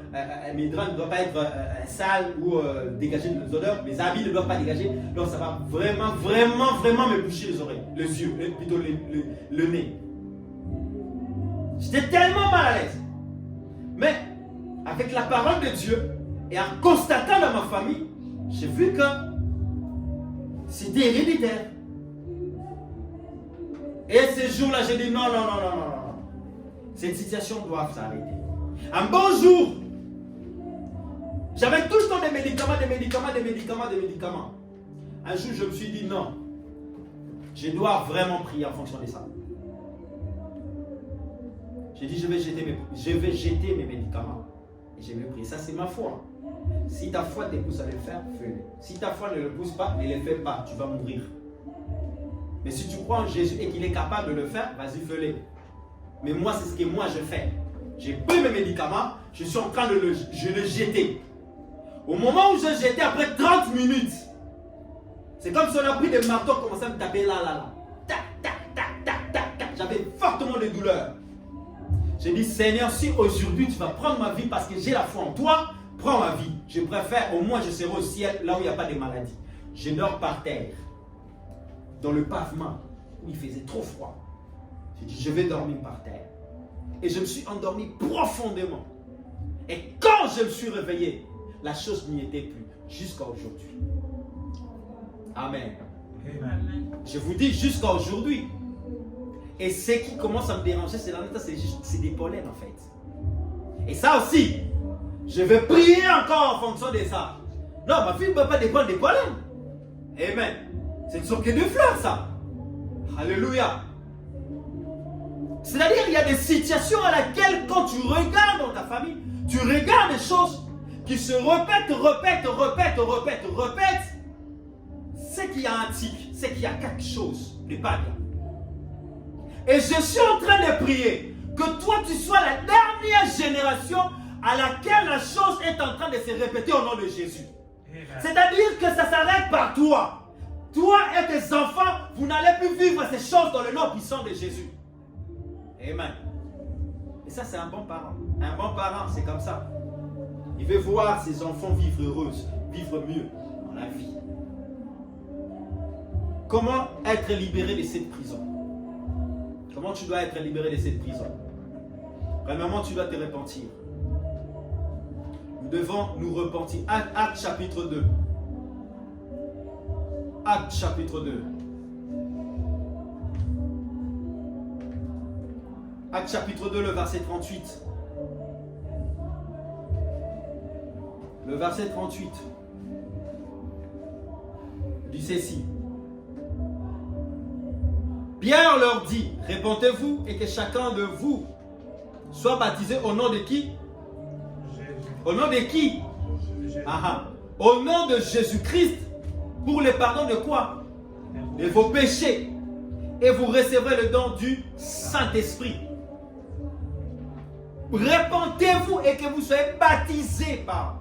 Speaker 1: mes draps ne doivent pas être sales ou dégager des odeurs, mes habits ne doivent pas dégager, donc ça va vraiment me boucher les oreilles, les yeux, plutôt le nez. J'étais tellement mal à l'aise. Mais avec la parole de Dieu et en constatant dans ma famille, j'ai vu que c'était héréditaire. Et ce jour-là, j'ai dit non. Cette situation doit s'arrêter. Un bon jour, j'avais tout le temps des médicaments. Un jour, je me suis dit non. Je dois vraiment prier en fonction de ça. J'ai dit je vais jeter mes médicaments. Et je vais prier. Ça, c'est ma foi. Si ta foi te pousse à le faire, fais-le. Si ta foi ne le pousse pas, ne le fais pas. Tu vas mourir. Mais si tu crois en Jésus et qu'il est capable de le faire, vas-y, fais-le. Mais moi, c'est ce que moi je fais. J'ai pris mes médicaments, je suis en train de le jeter. Au moment où je jetais, après 30 minutes, c'est comme si on a pris des marteaux, on commençait à me taper là. Tac. J'avais fortement de douleur. J'ai dit, Seigneur, si aujourd'hui tu vas prendre ma vie parce que j'ai la foi en toi, prends ma vie. Je préfère, au moins je serai au ciel, là où il n'y a pas de maladie. Je dors par terre, dans le pavement, où il faisait trop froid. J'ai dit, je vais dormir par terre. Et je me suis endormi profondément. Et quand je me suis réveillé, la chose n'y était plus, jusqu'à aujourd'hui. Amen.
Speaker 2: Amen.
Speaker 1: Je vous dis jusqu'à aujourd'hui. Et ce qui commence à me déranger, c'est des pollens en fait. Et ça aussi, je vais prier encore en fonction de ça. Non, ma fille ne peut pas dépendre des pollens. Amen. C'est une sorte de fleurs ça. Alléluia. C'est-à-dire qu'il y a des situations à laquelle quand tu regardes dans ta famille, tu regardes des choses qui se répètent. C'est qu'il y a un tic, c'est qu'il y a quelque chose de pas bien. Et je suis en train de prier que toi tu sois la dernière génération à laquelle la chose est en train de se répéter au nom de Jésus. C'est-à-dire que ça s'arrête par toi. Toi et tes enfants, vous n'allez plus vivre ces choses dans le nom puissant de Jésus. Amen. Et ça, c'est un bon parent. Un bon parent, c'est comme ça. Il veut voir ses enfants vivre heureuses, vivre mieux dans la vie. Comment être libéré de cette prison? Comment tu dois être libéré de cette prison? Premièrement, tu dois te repentir. Nous devons nous repentir. Acte chapitre 2. Acte chapitre 2. Acte chapitre 2, le verset 38. Le verset 38 dit ceci. Pierre leur dit, répentez-vous et que chacun de vous soit baptisé au nom de qui? Au nom de qui? Au nom de Jésus-Christ, pour le pardon de quoi? De vos péchés. Et vous recevrez le don du Saint-Esprit. Répentez-vous et que vous soyez baptisés par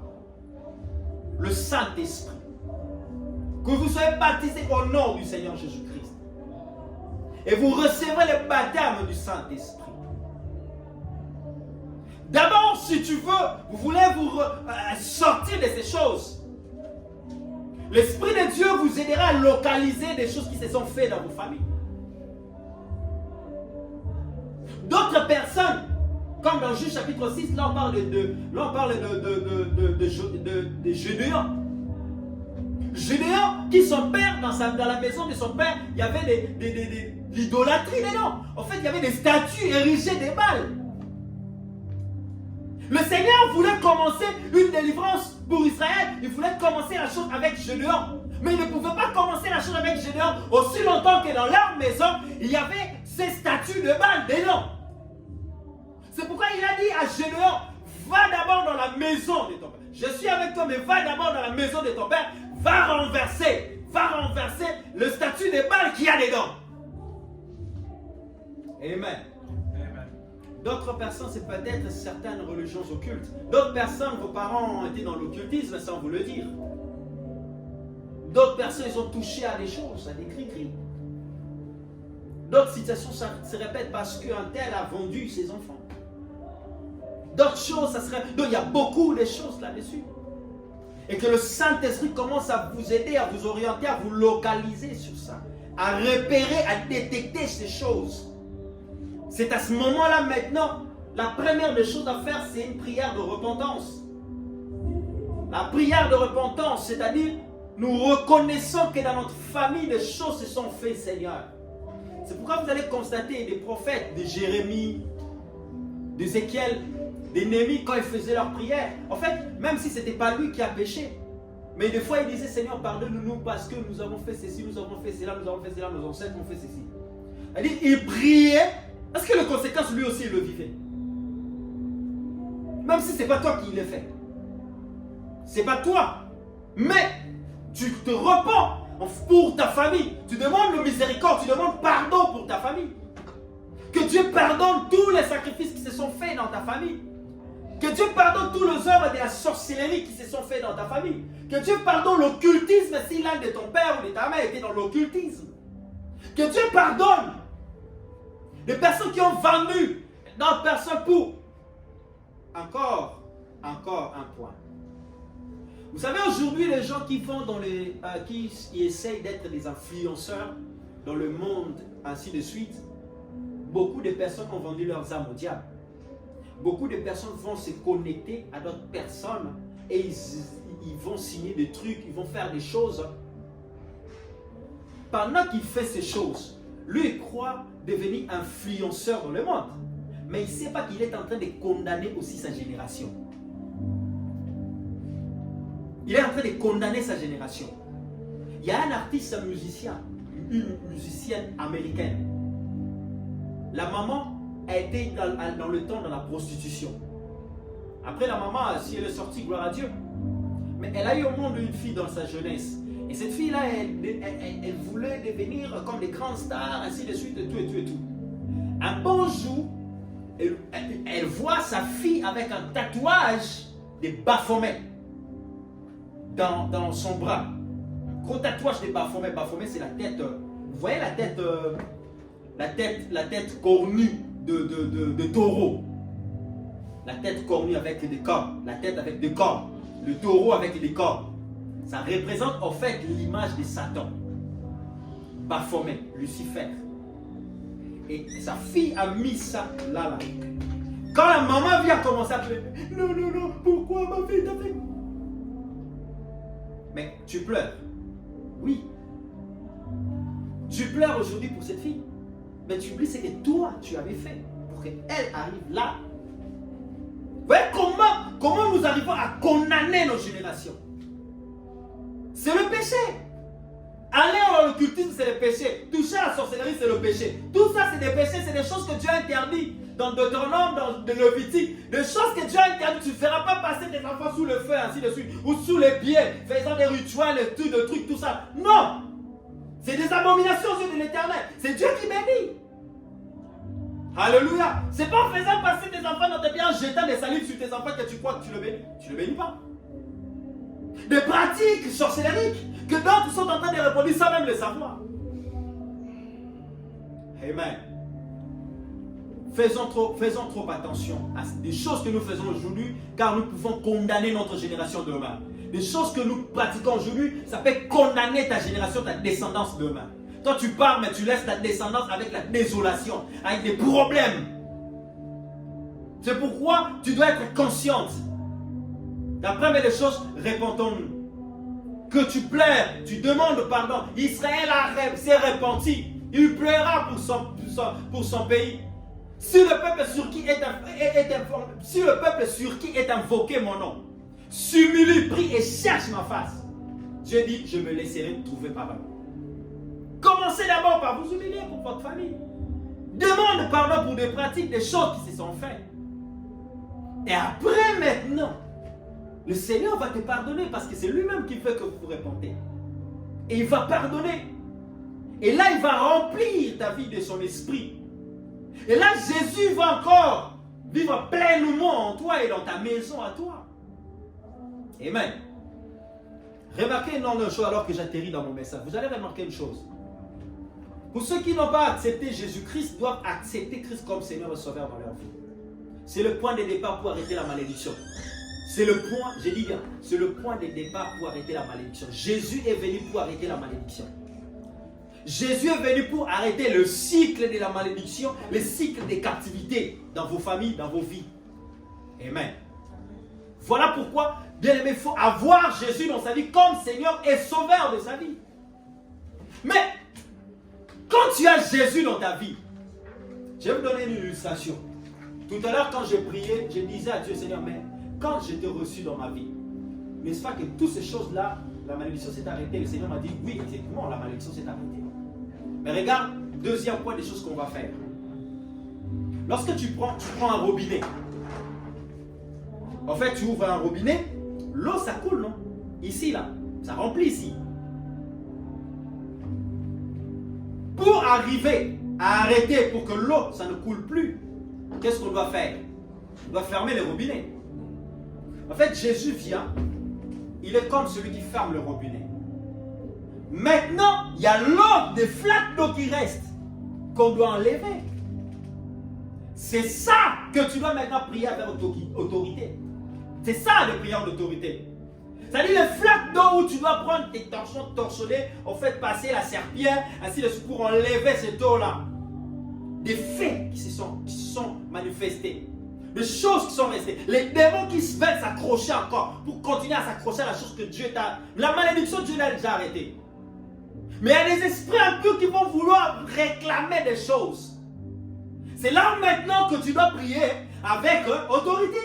Speaker 1: le Saint-Esprit. Que vous soyez baptisés au nom du Seigneur Jésus-Christ. Et vous recevrez le baptême du Saint-Esprit. D'abord, si tu veux, vous voulez vous sortir de ces choses. L'Esprit de Dieu vous aidera à localiser des choses qui se sont faites dans vos familles. D'autres personnes, comme dans Juge chapitre 6, là on parle de Gédéon. Gédéon, qui son père, dans la maison de son père, il y avait de l'idolâtrie dedans. En fait, il y avait des statues érigées des Baals. Le Seigneur voulait commencer une délivrance pour Israël. Il voulait commencer la chose avec Gédéon. Mais il ne pouvait pas commencer la chose avec Gédéon aussi longtemps que dans leur maison, il y avait ces statues de Baal dedans. C'est pourquoi il a dit à Gédéon, va d'abord dans la maison de ton père. Je suis avec toi, mais va d'abord dans la maison de ton père. Va renverser le statut de Baal qu'il y a dedans. Amen. D'autres personnes, c'est peut-être certaines religions occultes. D'autres personnes, vos parents ont été dans l'occultisme sans vous le dire. D'autres personnes, ils ont touché à des choses, à des cris-cris. D'autres situations, ça se répète parce qu'un tel a vendu ses enfants. D'autres choses, ça serait... Donc, il y a beaucoup de choses là-dessus. Et que le Saint-Esprit commence à vous aider, à vous orienter, à vous localiser sur ça. À repérer, à détecter ces choses. C'est à ce moment-là maintenant, la première des choses à faire, c'est une prière de repentance. La prière de repentance, c'est-à-dire, nous reconnaissons que dans notre famille, des choses se sont faites, Seigneur. C'est pourquoi vous allez constater des prophètes, de Jérémie, d'Ézéchiel, des Néhémie, quand ils faisaient leur prière. En fait, même si ce n'était pas lui qui a péché, mais des fois, il disait, Seigneur, pardonne-nous parce que nous avons fait ceci, nous avons fait cela, nous avons fait cela, nos ancêtres ont fait ceci. C'est-à-dire, il priait. Est-ce que les conséquences, lui aussi, il le vivait? Même si ce n'est pas toi qui l'as fait. Ce n'est pas toi. Mais tu te repens pour ta famille. Tu demandes le miséricorde, tu demandes pardon pour ta famille. Que Dieu pardonne tous les sacrifices qui se sont faits dans ta famille. Que Dieu pardonne tous les œuvres de la sorcellerie qui se sont faits dans ta famille. Que Dieu pardonne l'occultisme si l'un de ton père ou de ta mère était dans l'occultisme. Que Dieu pardonne des personnes qui ont vendu d'autres personnes pour. Encore un point. Vous savez, aujourd'hui, les gens qui font qui essayent d'être des influenceurs dans le monde, ainsi de suite, beaucoup de personnes ont vendu leurs âmes au diable. Beaucoup de personnes vont se connecter à d'autres personnes et ils vont signer des trucs, ils vont faire des choses. Pendant qu'il fait ces choses, lui, il croit devenir influenceur dans le monde. Mais il ne sait pas qu'il est en train de condamner aussi sa génération. Il est en train de condamner sa génération. Il y a un artiste musicien, une musicienne américaine. La maman a été dans le temps dans la prostitution. Après la maman, si elle est sortie, gloire à Dieu. Mais elle a eu au monde une fille dans sa jeunesse. Et cette fille-là, elle voulait devenir comme des grandes stars, ainsi de suite, et tout. Un bon jour, elle voit sa fille avec un tatouage de Baphomet dans son bras. Un gros tatouage de Baphomet. Baphomet, c'est la tête. Vous voyez la tête cornue de taureau. La tête cornue avec des cornes. La tête avec des cornes. Le taureau avec des cornes. Ça représente en fait l'image de Satan. Baphomet, Lucifer. Et sa fille a mis ça là. Quand la maman vient commencer à pleurer, non, pourquoi ma fille t'a fait? Mais tu pleures. Oui. Tu pleures aujourd'hui pour cette fille. Mais tu oublies ce que toi tu avais fait pour qu'elle arrive là. Vous voyez comment nous arrivons à condamner nos générations? C'est le péché. Aller en occultisme, c'est le péché. Toucher à la sorcellerie, c'est le péché. Tout ça, c'est des péchés, c'est des choses que Dieu a interdites. Dans Deutéronome, dans le Lévitique, des choses que Dieu a interdites. Tu ne feras pas passer tes enfants sous le feu, ainsi de suite. Ou sous les pieds, faisant des rituels, des trucs, tout ça. Non! C'est des abominations aux yeux de l'Éternel. C'est Dieu qui bénit. Alléluia. C'est pas en faisant passer tes enfants dans tes pieds, en jetant des salives sur tes enfants que tu crois que tu le bénis. Tu ne le bénis pas. Des pratiques sorcellériques que d'autres sont en train de reproduire sans même le savoir. Amen. Faisons trop attention à des choses que nous faisons aujourd'hui, car nous pouvons condamner notre génération demain. Les choses que nous pratiquons aujourd'hui, ça peut condamner ta génération, ta descendance demain. Toi tu pars, mais tu laisses ta descendance avec la désolation, avec des problèmes. C'est pourquoi tu dois être consciente. La première des choses, répentons-nous. Que tu pleures, tu demandes pardon. Israël s'est repenti. Il pleura pour son pays. Si le peuple sur qui est invoqué mon nom s'humilie, prie et cherche ma face, Dieu dit, je me laisserai trouver pardon. Commencez d'abord par vous humilier pour votre famille. Demande pardon pour des pratiques, des choses qui se sont faites. Et après maintenant, le Seigneur va te pardonner parce que c'est lui-même qui veut que vous vous repentez. Et il va pardonner. Et là, il va remplir ta vie de son esprit. Et là, Jésus va encore vivre pleinement en toi et dans ta maison à toi. Amen. Remarquez une autre chose alors que j'atterris dans mon message. Vous allez remarquer une chose. Pour ceux qui n'ont pas accepté Jésus-Christ, doivent accepter Christ comme Seigneur et Sauveur dans leur vie. C'est le point de départ pour arrêter la malédiction. C'est le point, je dis bien, c'est le point de départ pour arrêter la malédiction. Jésus est venu pour arrêter la malédiction. Jésus est venu pour arrêter le cycle de la malédiction, le cycle des captivités dans vos familles, dans vos vies. Amen. Voilà pourquoi, bien aimé, il faut avoir Jésus dans sa vie comme Seigneur et Sauveur de sa vie. Mais, quand tu as Jésus dans ta vie, je vais vous donner une illustration. Tout à l'heure, quand je priais, je disais à Dieu, Seigneur, mais quand je t'ai reçu dans ma vie, n'est-ce pas que toutes ces choses-là, la malédiction s'est arrêtée? Le Seigneur m'a dit, oui, exactement, la malédiction s'est arrêtée. Mais regarde, deuxième point des choses qu'on va faire. Lorsque tu prends un robinet, en fait, tu ouvres un robinet, l'eau, ça coule, non? Ici, là, ça remplit ici. Pour arriver à arrêter, pour que l'eau, ça ne coule plus, qu'est-ce qu'on doit faire? On doit fermer le robinet. En fait, Jésus vient, il est comme celui qui ferme le robinet. Maintenant, il y a l'eau, des flaques d'eau qui restent, qu'on doit enlever. C'est ça que tu dois maintenant prier avec autorité. C'est ça les prières d'autorité. C'est-à-dire les flaques d'eau où tu dois prendre tes torchons, torchonner, en fait passer la serpillère, ainsi de suite, pour enlever cette eau-là. Des faits qui se sont manifestés. Des choses qui sont restées. Les démons qui veulent s'accrocher encore pour continuer à s'accrocher à la chose que Dieu t'a... La malédiction, Dieu l'a déjà arrêtée. Mais il y a des esprits un peu qui vont vouloir réclamer des choses. C'est là maintenant que tu dois prier avec autorité.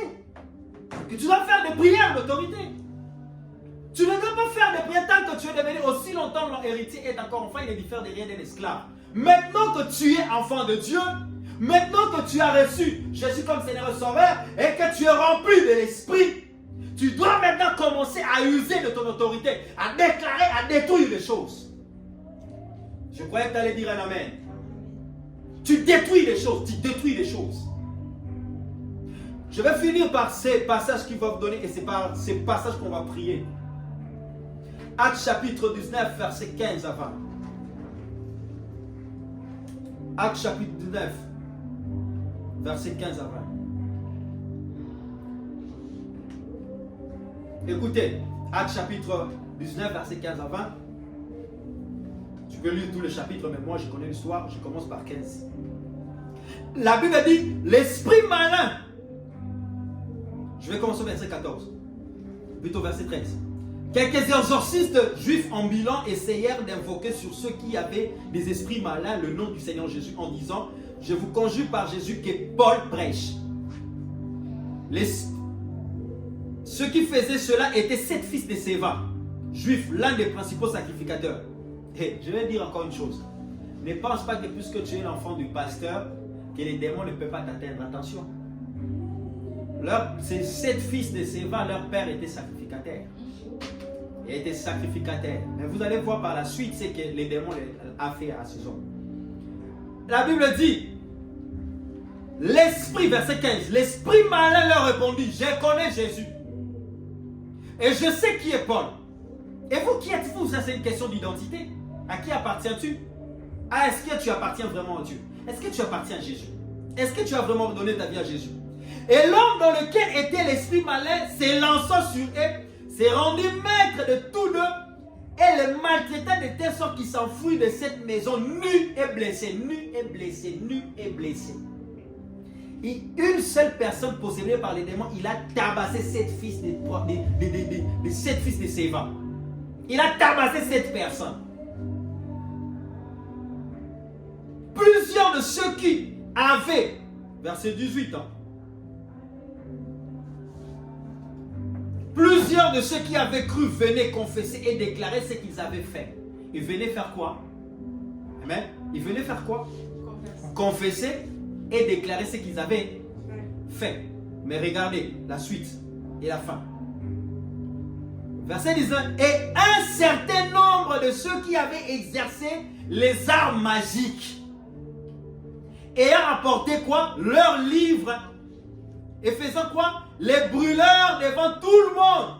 Speaker 1: Que tu dois faire des prières d'autorité. Tu ne dois pas faire des prières tant que tu es devenu aussi longtemps l'héritier est encore enfant, il est différent de rien d'un esclave. Maintenant que tu es enfant de Dieu, maintenant que tu as reçu Jésus comme Seigneur et Sauveur et que tu es rempli de l'Esprit, tu dois maintenant commencer à user de ton autorité, à déclarer, à détruire les choses. Je croyais que tu allais dire un amen. Tu détruis les choses, tu détruis les choses. Je vais finir par ces passages qu'il va vous donner et c'est par ces passages qu'on va prier. Actes chapitre 19, verset 15 à 20. Actes chapitre 19, verset 15 à 20. Écoutez, Actes chapitre 19, verset 15 à 20. Tu peux lire tout le chapitre, mais moi je connais l'histoire, je commence par 15. La Bible dit, l'esprit malin. Je vais commencer au verset 14. Plutôt verset 13. Quelques exorcistes juifs ambulants essayèrent d'invoquer sur ceux qui avaient des esprits malins le nom du Seigneur Jésus en disant, je vous conjure par Jésus que Paul prêche. Ceux qui faisaient cela étaient 7 fils de Séva, juifs, l'un des principaux sacrificateurs. Et je vais dire encore une chose. Ne pense pas que puisque tu es l'enfant du pasteur, que les démons ne peuvent pas t'atteindre. Attention. Ces 7 fils de Séva, leur père était sacrificateur. Il était sacrificateur. Mais vous allez voir par la suite ce que les démons ont fait à ces hommes. La Bible dit, l'esprit, verset 15, l'esprit malin leur répondit, je connais Jésus. Et je sais qui est Paul. Et vous, qui êtes-vous? Ça, c'est une question d'identité. À qui appartiens-tu? Est-ce que tu appartiens vraiment à Dieu? Est-ce que tu appartiens à Jésus? Est-ce que tu as vraiment donné ta vie à Jésus? Et l'homme dans lequel était l'esprit malin s'élança sur eux, s'est rendu maître de tous deux, et le maltraita de telle sorte qu'il s'enfuit de cette maison nu et blessé, nu et blessé, nu et blessé. Et une seule personne possédée par les démons, il a tabassé 7 fils de 7 fils de Séva. Il a tabassé 7 personnes. Plusieurs de ceux qui avaient, verset 18 ans, plusieurs de ceux qui avaient cru venaient confesser et déclarer ce qu'ils avaient fait. Ils venaient faire quoi? Amen. Ils venaient faire quoi? Confesser et déclarer ce qu'ils avaient fait. Mais regardez la suite et la fin. Verset 19. Et un certain nombre de ceux qui avaient exercé les arts magiques, ayant apporté quoi? Leurs livres, et faisant quoi? Les brûleurs devant tout le monde,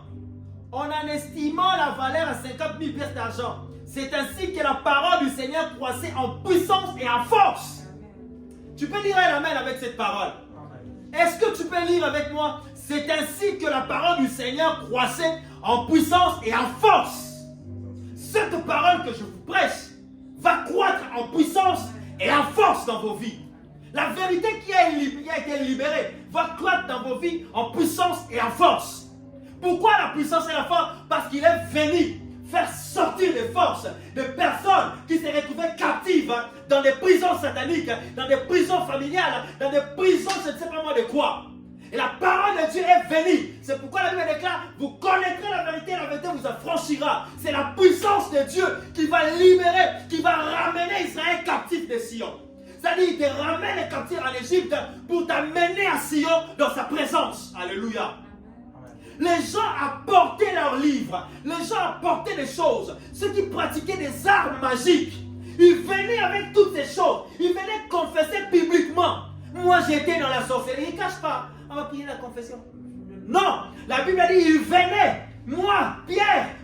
Speaker 1: en estimant la valeur à 50 000 pièces d'argent. C'est ainsi que la parole du Seigneur croissait en puissance et en force. Tu peux lire un amen avec cette parole? Est-ce que tu peux lire avec moi? C'est ainsi que la parole du Seigneur croissait en puissance et en force. Cette parole que je vous prêche va croître en puissance et en force dans vos vies. La vérité qui a été libérée va croître dans vos vies en puissance et en force. Pourquoi la puissance et la force? Parce qu'il est venu faire sortir des forces de personnes qui se retrouvaient captives dans des prisons sataniques, dans des prisons familiales, dans des prisons, je ne sais pas moi de quoi. Et la parole de Dieu est venue. C'est pourquoi la Bible déclare, vous connaîtrez la vérité vous affranchira. C'est la puissance de Dieu qui va libérer, qui va ramener Israël captif de Sion. C'est-à-dire, il te ramène les captifs en Égypte pour t'amener à Sion dans sa présence. Alléluia. Les gens apportaient leurs livres, les gens apportaient des choses. Ceux qui pratiquaient des arts magiques, ils venaient avec toutes ces choses. Ils venaient confesser publiquement. Moi, j'étais dans la sorcellerie. Ils ne cachent pas. On va prier la confession. Non, la Bible dit, ils venaient. Moi, Pierre,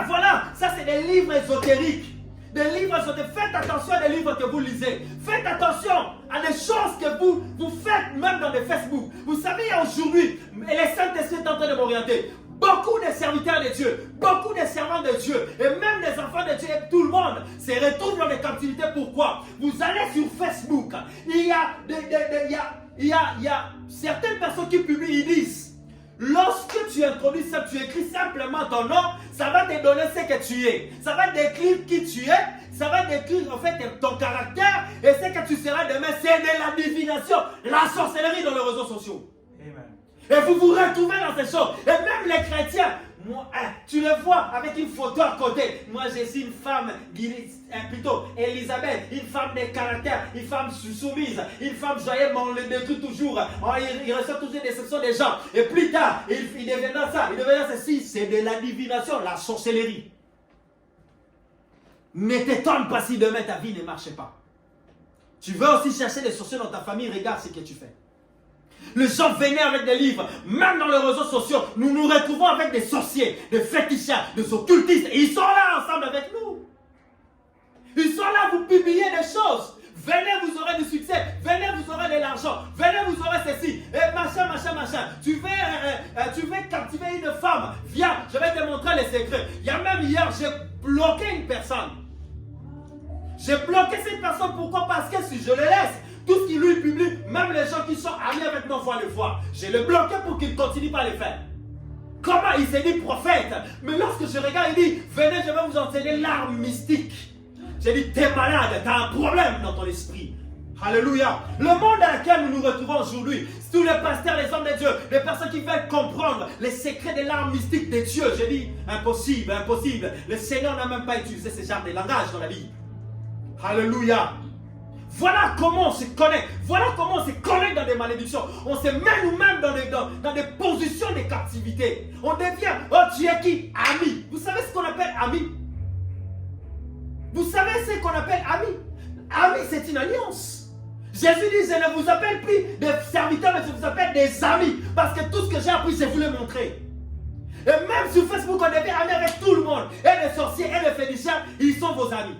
Speaker 1: voilà. Ça, c'est des livres ésotériques. Des livres ésotériques. Faites attention à des livres que vous lisez. Faites attention à des choses que vous faites même dans des Facebook. Vous savez, aujourd'hui, les Saint-Esprit sont en train de m'orienter. Beaucoup de serviteurs de Dieu, beaucoup de servants de Dieu, et même des enfants de Dieu, et tout le monde se retrouve dans des captivités. Pourquoi? Vous allez sur Facebook, il y a certaines personnes qui publient, ils disent, lorsque tu introduis ça, tu écris simplement ton nom, ça va te donner ce que tu es. Ça va décrire qui tu es, ça va décrire en fait ton caractère, et ce que tu seras demain, c'est de la divination, la sorcellerie dans les réseaux sociaux.
Speaker 2: Amen.
Speaker 1: Et vous vous retrouvez dans ces choses. Et même les chrétiens, moi, tu le vois avec une photo à côté. Moi, je suis une femme, plutôt Elisabeth, une femme de caractère, une femme soumise, une femme joyeuse, mais on le détruit toujours. Il reçoit toujours des déceptions des gens. Et plus tard, il deviendra ça, il deviendra ceci. C'est de la divination, la sorcellerie. Ne t'étonne pas si demain ta vie ne marche pas. Tu veux aussi chercher des sorciers dans ta famille, regarde ce que tu fais. Les gens venaient avec des livres, même dans les réseaux sociaux, nous nous retrouvons avec des sorciers, des fétichards, des occultistes, et ils sont là ensemble avec nous. Ils sont là, vous publiez des choses. Venez, vous aurez du succès. Venez, vous aurez de l'argent. Venez, vous aurez ceci. Et machin. Tu veux captiver une femme. Viens, les secrets. Il y a même hier, j'ai bloqué une personne. J'ai bloqué cette personne. Pourquoi? Parce que si je le laisse, tout ce qu'il lui publie, même les gens qui sont amis avec moi vont le voir. Je l'ai bloqué pour qu'il ne continue pas à le faire. Comment il s'est dit prophète? Mais lorsque je regarde, il dit, venez, je vais vous enseigner l'art mystique. J'ai dit, t'es malade, t'as un problème dans ton esprit. Alléluia. Le monde dans lequel nous nous retrouvons aujourd'hui, tous les pasteurs, les hommes de Dieu, les personnes qui veulent comprendre les secrets de l'art mystique de Dieu, j'ai dit, impossible, impossible. Le Seigneur n'a même pas utilisé ce genre de langage dans la Bible. Alléluia. Voilà comment on se connaît. Voilà comment on se connaît dans des malédictions. On se met nous-mêmes dans des positions de captivité. On devient, oh tu es qui? Ami. Vous savez ce qu'on appelle ami? Vous savez ce qu'on appelle ami? Ami, c'est une alliance. Jésus dit, je ne vous appelle plus des serviteurs, mais je vous appelle des amis. Parce que tout ce que j'ai appris, je vous l'ai montré. Et même sur Facebook, on devient amis avec tout le monde. Et les sorciers et les féticheurs, ils sont vos amis.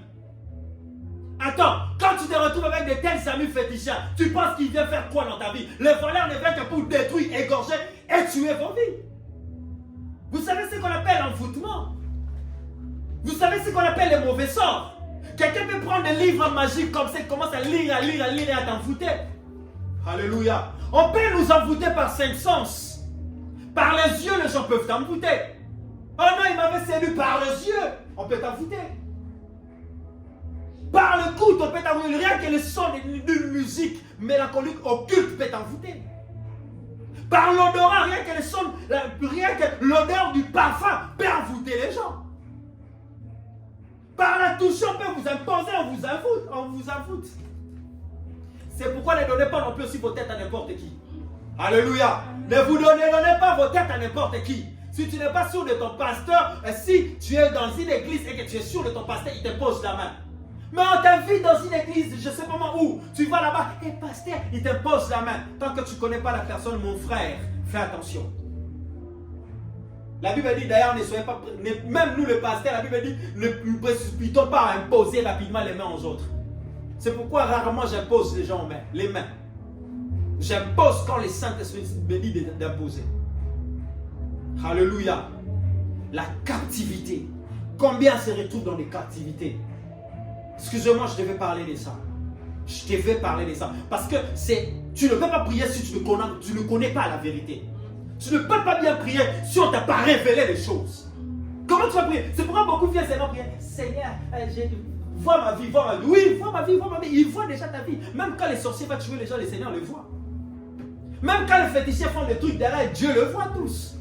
Speaker 1: Attends, quand tu te retrouves avec de tels amis féticheurs, tu penses qu'ils viennent faire quoi dans ta vie? Les voleurs ne viennent que pour détruire, égorger et tuer vos vies. Vous savez ce qu'on appelle l'envoûtement? Vous savez ce qu'on appelle les mauvais sorts? Quelqu'un peut prendre des livres magiques comme ça, il commence à lire et à t'envoûter. Alléluia. On peut nous envoûter par 5 sens. Par les yeux, les gens peuvent t'envoûter. Oh non, il m'avait séduit par les yeux. On peut t'envoûter. Par le coude, on peut t'envoûter. Rien que le son d'une musique mélancolique occulte peut t'envoûter. Par l'odorat, rien que le son, rien que l'odeur du parfum peut envoûter les gens. Par la touche, on peut vous imposer, on vous envoûte. C'est pourquoi ne donnez pas non plus aussi vos têtes à n'importe qui. Alléluia. Ne vous donnez pas vos têtes à n'importe qui. Si tu n'es pas sûr de ton pasteur, si tu es dans une église et que tu es sûr de ton pasteur, il te pose la main. Mais on t'invite dans une église, je ne sais pas où, tu vas là-bas, et pasteur, il te pose la main. Tant que tu ne connais pas la personne, mon frère, fais attention. La Bible dit d'ailleurs, ne soyez pas, même nous les pasteurs, la Bible dit, ne nous précipitons pas à imposer rapidement les mains aux autres. C'est pourquoi rarement j'impose les mains. J'impose quand le Saint-Esprit me dit d'imposer. Alléluia. La captivité. Combien se retrouvent dans des captivités? Excusez-moi, je devais parler de ça. Je devais parler de ça. Parce que tu ne peux pas prier si tu ne connais pas la vérité. Tu ne peux pas bien prier si on ne t'a pas révélé les choses. Comment tu vas prier? C'est pourquoi beaucoup viennent seulement prier. Seigneur, vois ma vie, vois ma vie. Oui, vois ma vie, vois ma vie. Il voit déjà ta vie. Même quand les sorciers vont tuer les gens, le Seigneur le voit. Même quand les féticheurs font des trucs derrière, Dieu le voit tous.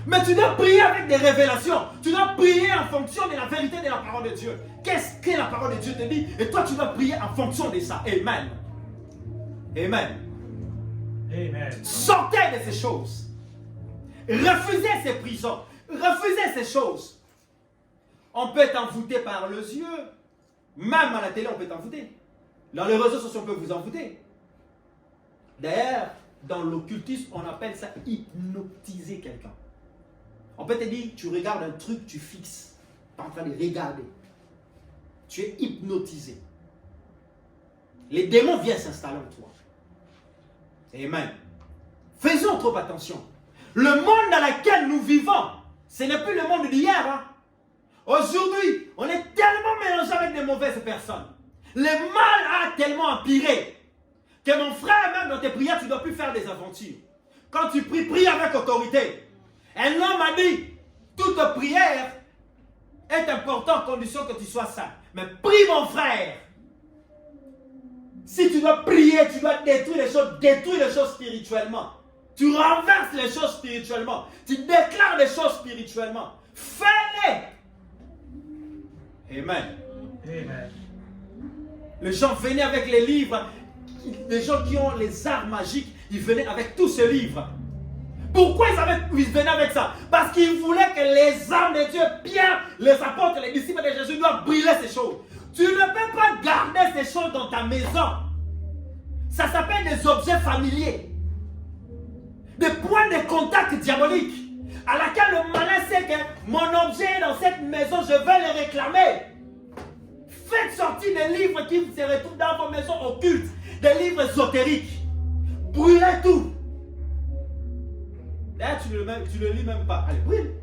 Speaker 1: Mais tu dois prier avec des révélations. Tu dois prier en fonction de la vérité de la parole de Dieu. Qu'est-ce que la parole de Dieu te dit? Et toi, tu dois prier en fonction de ça. Amen. Amen.
Speaker 2: Amen.
Speaker 1: Sortez de ces choses. Refusez ces prisons. Refusez ces choses. On peut t'envoûter par les yeux. Même à la télé, on peut t'envoûter. Dans les réseaux sociaux, on peut vous envoûter. D'ailleurs, dans l'occultisme, on appelle ça hypnotiser quelqu'un. On peut te dire, tu regardes un truc, tu fixes. Tu es en train de regarder. Tu es hypnotisé. Les démons viennent s'installer en toi. Amen. Faisons trop attention. Le monde dans lequel nous vivons, ce n'est plus le monde d'hier. Hein? Aujourd'hui, on est tellement mélangé avec des mauvaises personnes. Le mal a tellement empiré que mon frère, même dans tes prières, tu ne dois plus faire des aventures. Quand tu pries, prie avec autorité. Un homme a dit, toute prière est importante à condition que tu sois saint. Mais prie mon frère. Si tu dois prier, tu dois détruire les choses spirituellement. Tu renverses les choses spirituellement. Tu déclares les choses spirituellement. Fais-les. Amen.
Speaker 2: Amen.
Speaker 1: Les gens venaient avec les livres. Les gens qui ont les arts magiques, ils venaient avec tous ces livres. Pourquoi ils venaient avec ça? Parce qu'ils voulaient que les armes de Dieu, Pierre, les apôtres, les disciples de Jésus, doivent brûler ces choses. Tu ne peux pas garder ces choses dans ta maison. Ça s'appelle des objets familiers. Des points de contact diaboliques. À laquelle le malin sait que mon objet est dans cette maison, je vais le réclamer. Faites sortir des livres qui se retrouvent dans vos maisons occultes. Des livres ésotériques. Brûlez tout. D'ailleurs, tu ne le lis même pas. Allez, brûle.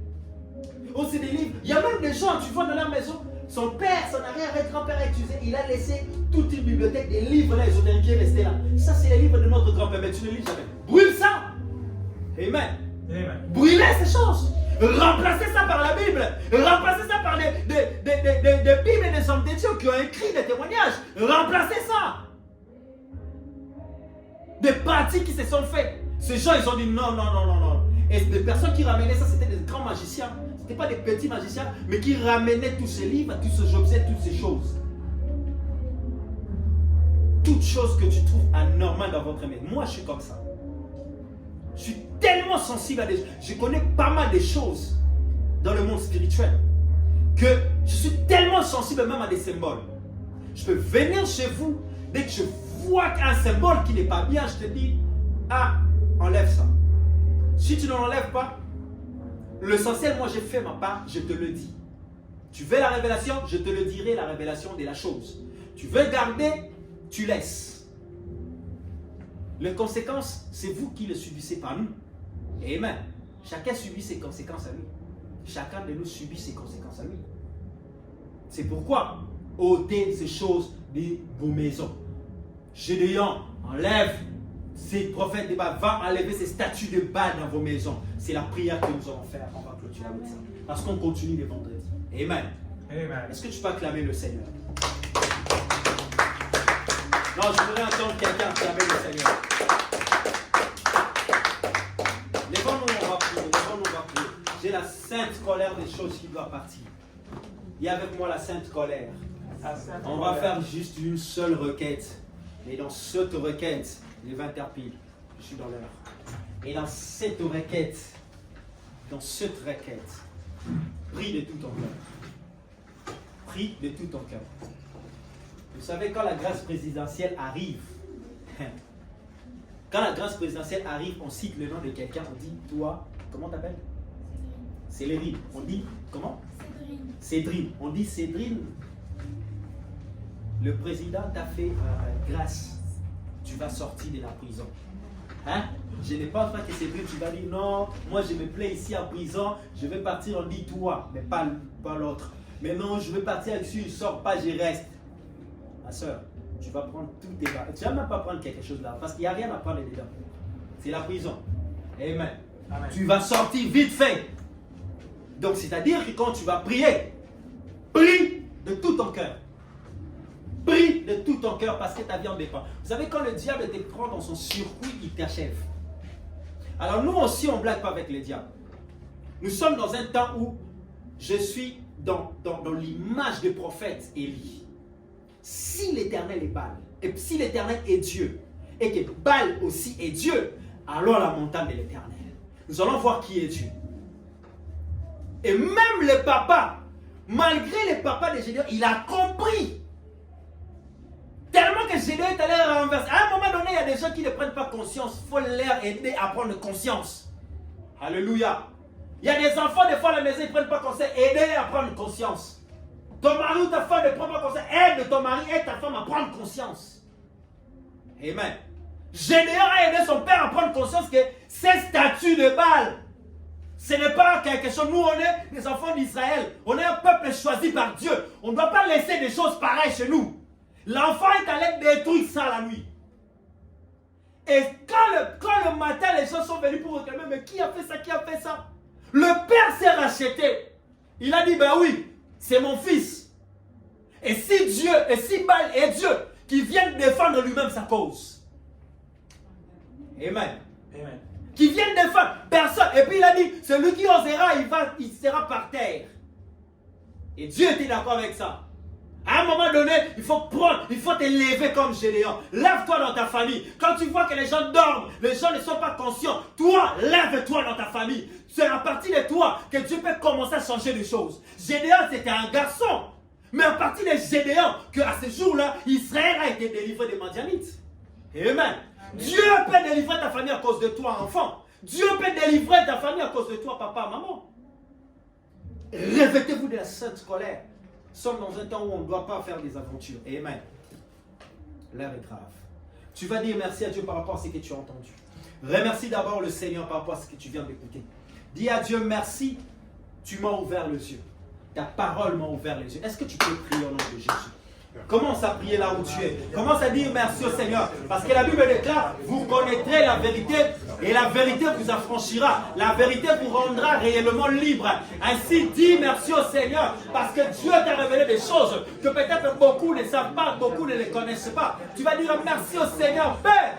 Speaker 1: Oh, c'est des livres. Il y a même des gens, tu vois, dans la maison, son père, son arrière-grand-père a utilisé, il a laissé toute une bibliothèque des livres là, ésotériques qui est restés là. Ça, c'est les livres de notre grand-père, mais tu ne lis jamais. Brûle ça. Amen.
Speaker 2: Amen.
Speaker 1: Brûlez ces choses. Remplacez ça par la Bible. Remplacez ça par des Bibles et des hommes de Dieu qui ont écrit des témoignages. Remplacez ça. Des pratiques qui se sont faites. Ces gens, ils ont dit non, non, non, non, non. Et des personnes qui ramenaient ça, c'était des grands magiciens. Ce n'étaient pas des petits magiciens, mais qui ramenaient tous ces livres, tous ces objets, toutes ces choses. Toutes choses que tu trouves anormales dans votre maison. Moi, je suis comme ça. Je suis tellement sensible à des choses. Je connais pas mal de choses dans le monde spirituel que je suis tellement sensible même à des symboles. Je peux venir chez vous, dès que je vois un symbole qui n'est pas bien, je te dis, ah, enlève ça. Si tu ne l'enlèves pas, l'essentiel, moi j'ai fait ma part, je te le dis. Tu veux la révélation, je te le dirai, la révélation de la chose. Tu veux garder, tu laisses. Les conséquences, c'est vous qui les subissez, pas nous. Amen. Chacun subit ses conséquences à lui. Chacun de nous subit ses conséquences à lui. C'est pourquoi ôtez ces choses de vos maisons. Gédéon, enlève ces prophètes de Baal, va enlever ces statues de Baal dans vos maisons. C'est la prière que nous allons faire. On va clôturer avec ça. Parce qu'on continue les vendredis. Amen.
Speaker 2: Amen.
Speaker 1: Est-ce que tu peux acclamer le Seigneur? Non, je voudrais entendre quelqu'un acclamer le Seigneur. Lèvons-nous, on va prier. Lèvons-nous, on va prier. J'ai la sainte colère des choses qui doit partir. Il y a avec moi la sainte colère. On va faire juste une seule requête. Et dans cette requête, les 20 heures pile, je suis dans l'heure. Et dans cette requête, prie de tout ton cœur. Prie de tout ton cœur. Vous savez, quand la grâce présidentielle arrive, on cite le nom de quelqu'un, on dit, toi, comment t'appelles? Céline. On dit, comment? Cédrine. On dit, Cédrine, le président t'a fait grâce. Tu vas sortir de la prison. Hein? Je n'ai pas fait que Cédrine, tu vas dire, non, moi je me plais ici en prison, je vais partir, on dit toi, mais pas l'autre. Mais non, je vais partir ici, il ne sort pas, j'y reste. Ma soeur, tu vas prendre tout tes barres. Tu ne vas même pas prendre quelque chose là, parce qu'il n'y a rien à prendre dedans. C'est la prison. Amen. Amen. Tu vas sortir vite fait. Donc, c'est-à-dire que quand tu vas prier, prie de tout ton cœur. Prie de tout ton cœur parce que ta vie en dépend. Vous savez, quand le diable te prend dans son circuit, il t'achève. Alors, nous aussi, on ne blague pas avec le diable. Nous sommes dans un temps où je suis dans l'image du prophète Élie. Si l'Éternel est Baal, et si l'Éternel est Dieu, et que Baal aussi est Dieu, alors la montagne de l'Éternel. Nous allons voir qui est Dieu. Et même le papa, malgré le papa de Gédéon, il a compris. Tellement que Gédéon est allé renverser. À un moment donné, il y a des gens qui ne prennent pas conscience. Il faut leur aider à prendre conscience. Alléluia. Il y a des enfants, des fois à la maison, ils ne prennent pas conscience. Aidez-les à prendre conscience. Ton mari ou ta femme ne prend pas conscience. Aide ton mari et ta femme à prendre conscience. Amen. Gédéon a aidé son père à prendre conscience que ces statues de Baal, ce n'est pas quelque chose. Nous, on est des enfants d'Israël. On est un peuple choisi par Dieu. On ne doit pas laisser des choses pareilles chez nous. L'enfant est allé détruire ça la nuit. Et quand le matin, les gens sont venus pour réclamer, mais qui a fait ça, qui a fait ça? Le père s'est racheté. Il a dit, ben oui, c'est mon fils. Et si Baal est Dieu, qui vient défendre lui-même sa cause. Amen.
Speaker 2: Amen.
Speaker 1: Qui vient défendre personne. Et puis il a dit, celui qui osera, il sera par terre. Et Dieu était d'accord avec ça. À un moment donné, il faut te lever comme Gédéon. Lève-toi dans ta famille. Quand tu vois que les gens dorment, les gens ne sont pas conscients, toi, lève-toi dans ta famille. C'est à partir de toi que Dieu peut commencer à changer les choses. Gédéon, c'était un garçon. Mais à partir de Gédéon, qu'à ce jour-là, Israël a été délivré des Madianites. Amen. Dieu peut délivrer ta famille à cause de toi, enfant. Dieu peut délivrer ta famille à cause de toi, papa, maman. Revêtez-vous de la sainte colère. Nous sommes dans un temps où on ne doit pas faire des aventures. Amen. L'heure est grave. Tu vas dire merci à Dieu par rapport à ce que tu as entendu. Remercie d'abord le Seigneur par rapport à ce que tu viens d'écouter. Dis à Dieu merci tu m'as ouvert les yeux. Ta parole m'a ouvert les yeux. Est-ce que tu peux prier au nom de Jésus? Commence à prier là où tu es. Commence à dire merci au Seigneur. Parce que la Bible déclare, vous connaîtrez la vérité et la vérité vous affranchira. La vérité vous rendra réellement libre. Ainsi, dis merci au Seigneur parce que Dieu t'a révélé des choses que peut-être beaucoup ne savent pas, beaucoup ne les connaissent pas. Tu vas dire merci au Seigneur, Père.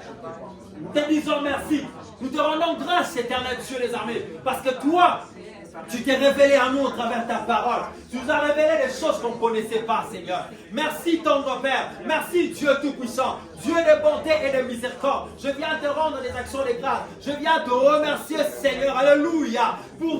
Speaker 1: Nous te disons merci. Nous te rendons grâce, éternel Dieu des armées, parce que toi, tu t'es révélé à nous à travers ta parole. Tu nous as révélé des choses qu'on ne connaissait pas, Seigneur. Merci, tendre Père. Merci, Dieu Tout-Puissant. Dieu de bonté et de miséricorde. Je viens te rendre des actions de grâce. Je viens te remercier, Seigneur. Alléluia.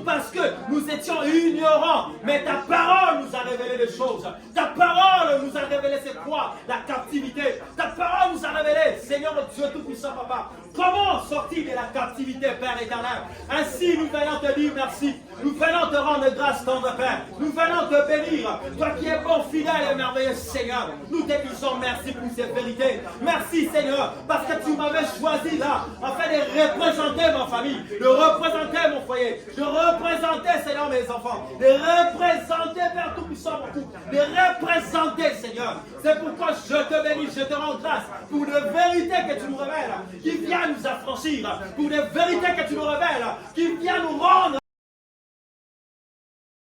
Speaker 1: Parce que nous étions ignorants. Mais ta parole nous a révélé des choses. Ta parole nous a révélé c'est quoi la captivité. Ta parole nous a révélé, Seigneur Dieu Tout-Puissant, Papa. Comment sortir de la captivité, Père éternel. Ainsi, nous venons te dire merci. Nous venons te rendre grâce, tendre Père. Nous venons te bénir. Toi qui es bon, fidèle et merveilleux, Seigneur. Nous te disons merci pour ces vérités. Merci, Seigneur, parce que tu m'avais choisi là, afin de représenter ma famille, de représenter mon foyer, de représenter, Seigneur, mes enfants, de représenter, Père Tout-Puissant, mon couple, de représenter, Seigneur. C'est pourquoi je te bénis, je te rends grâce pour les vérités que tu nous révèles, qui viennent nous affranchir, pour les vérités que tu nous révèles, qui viennent nous rendre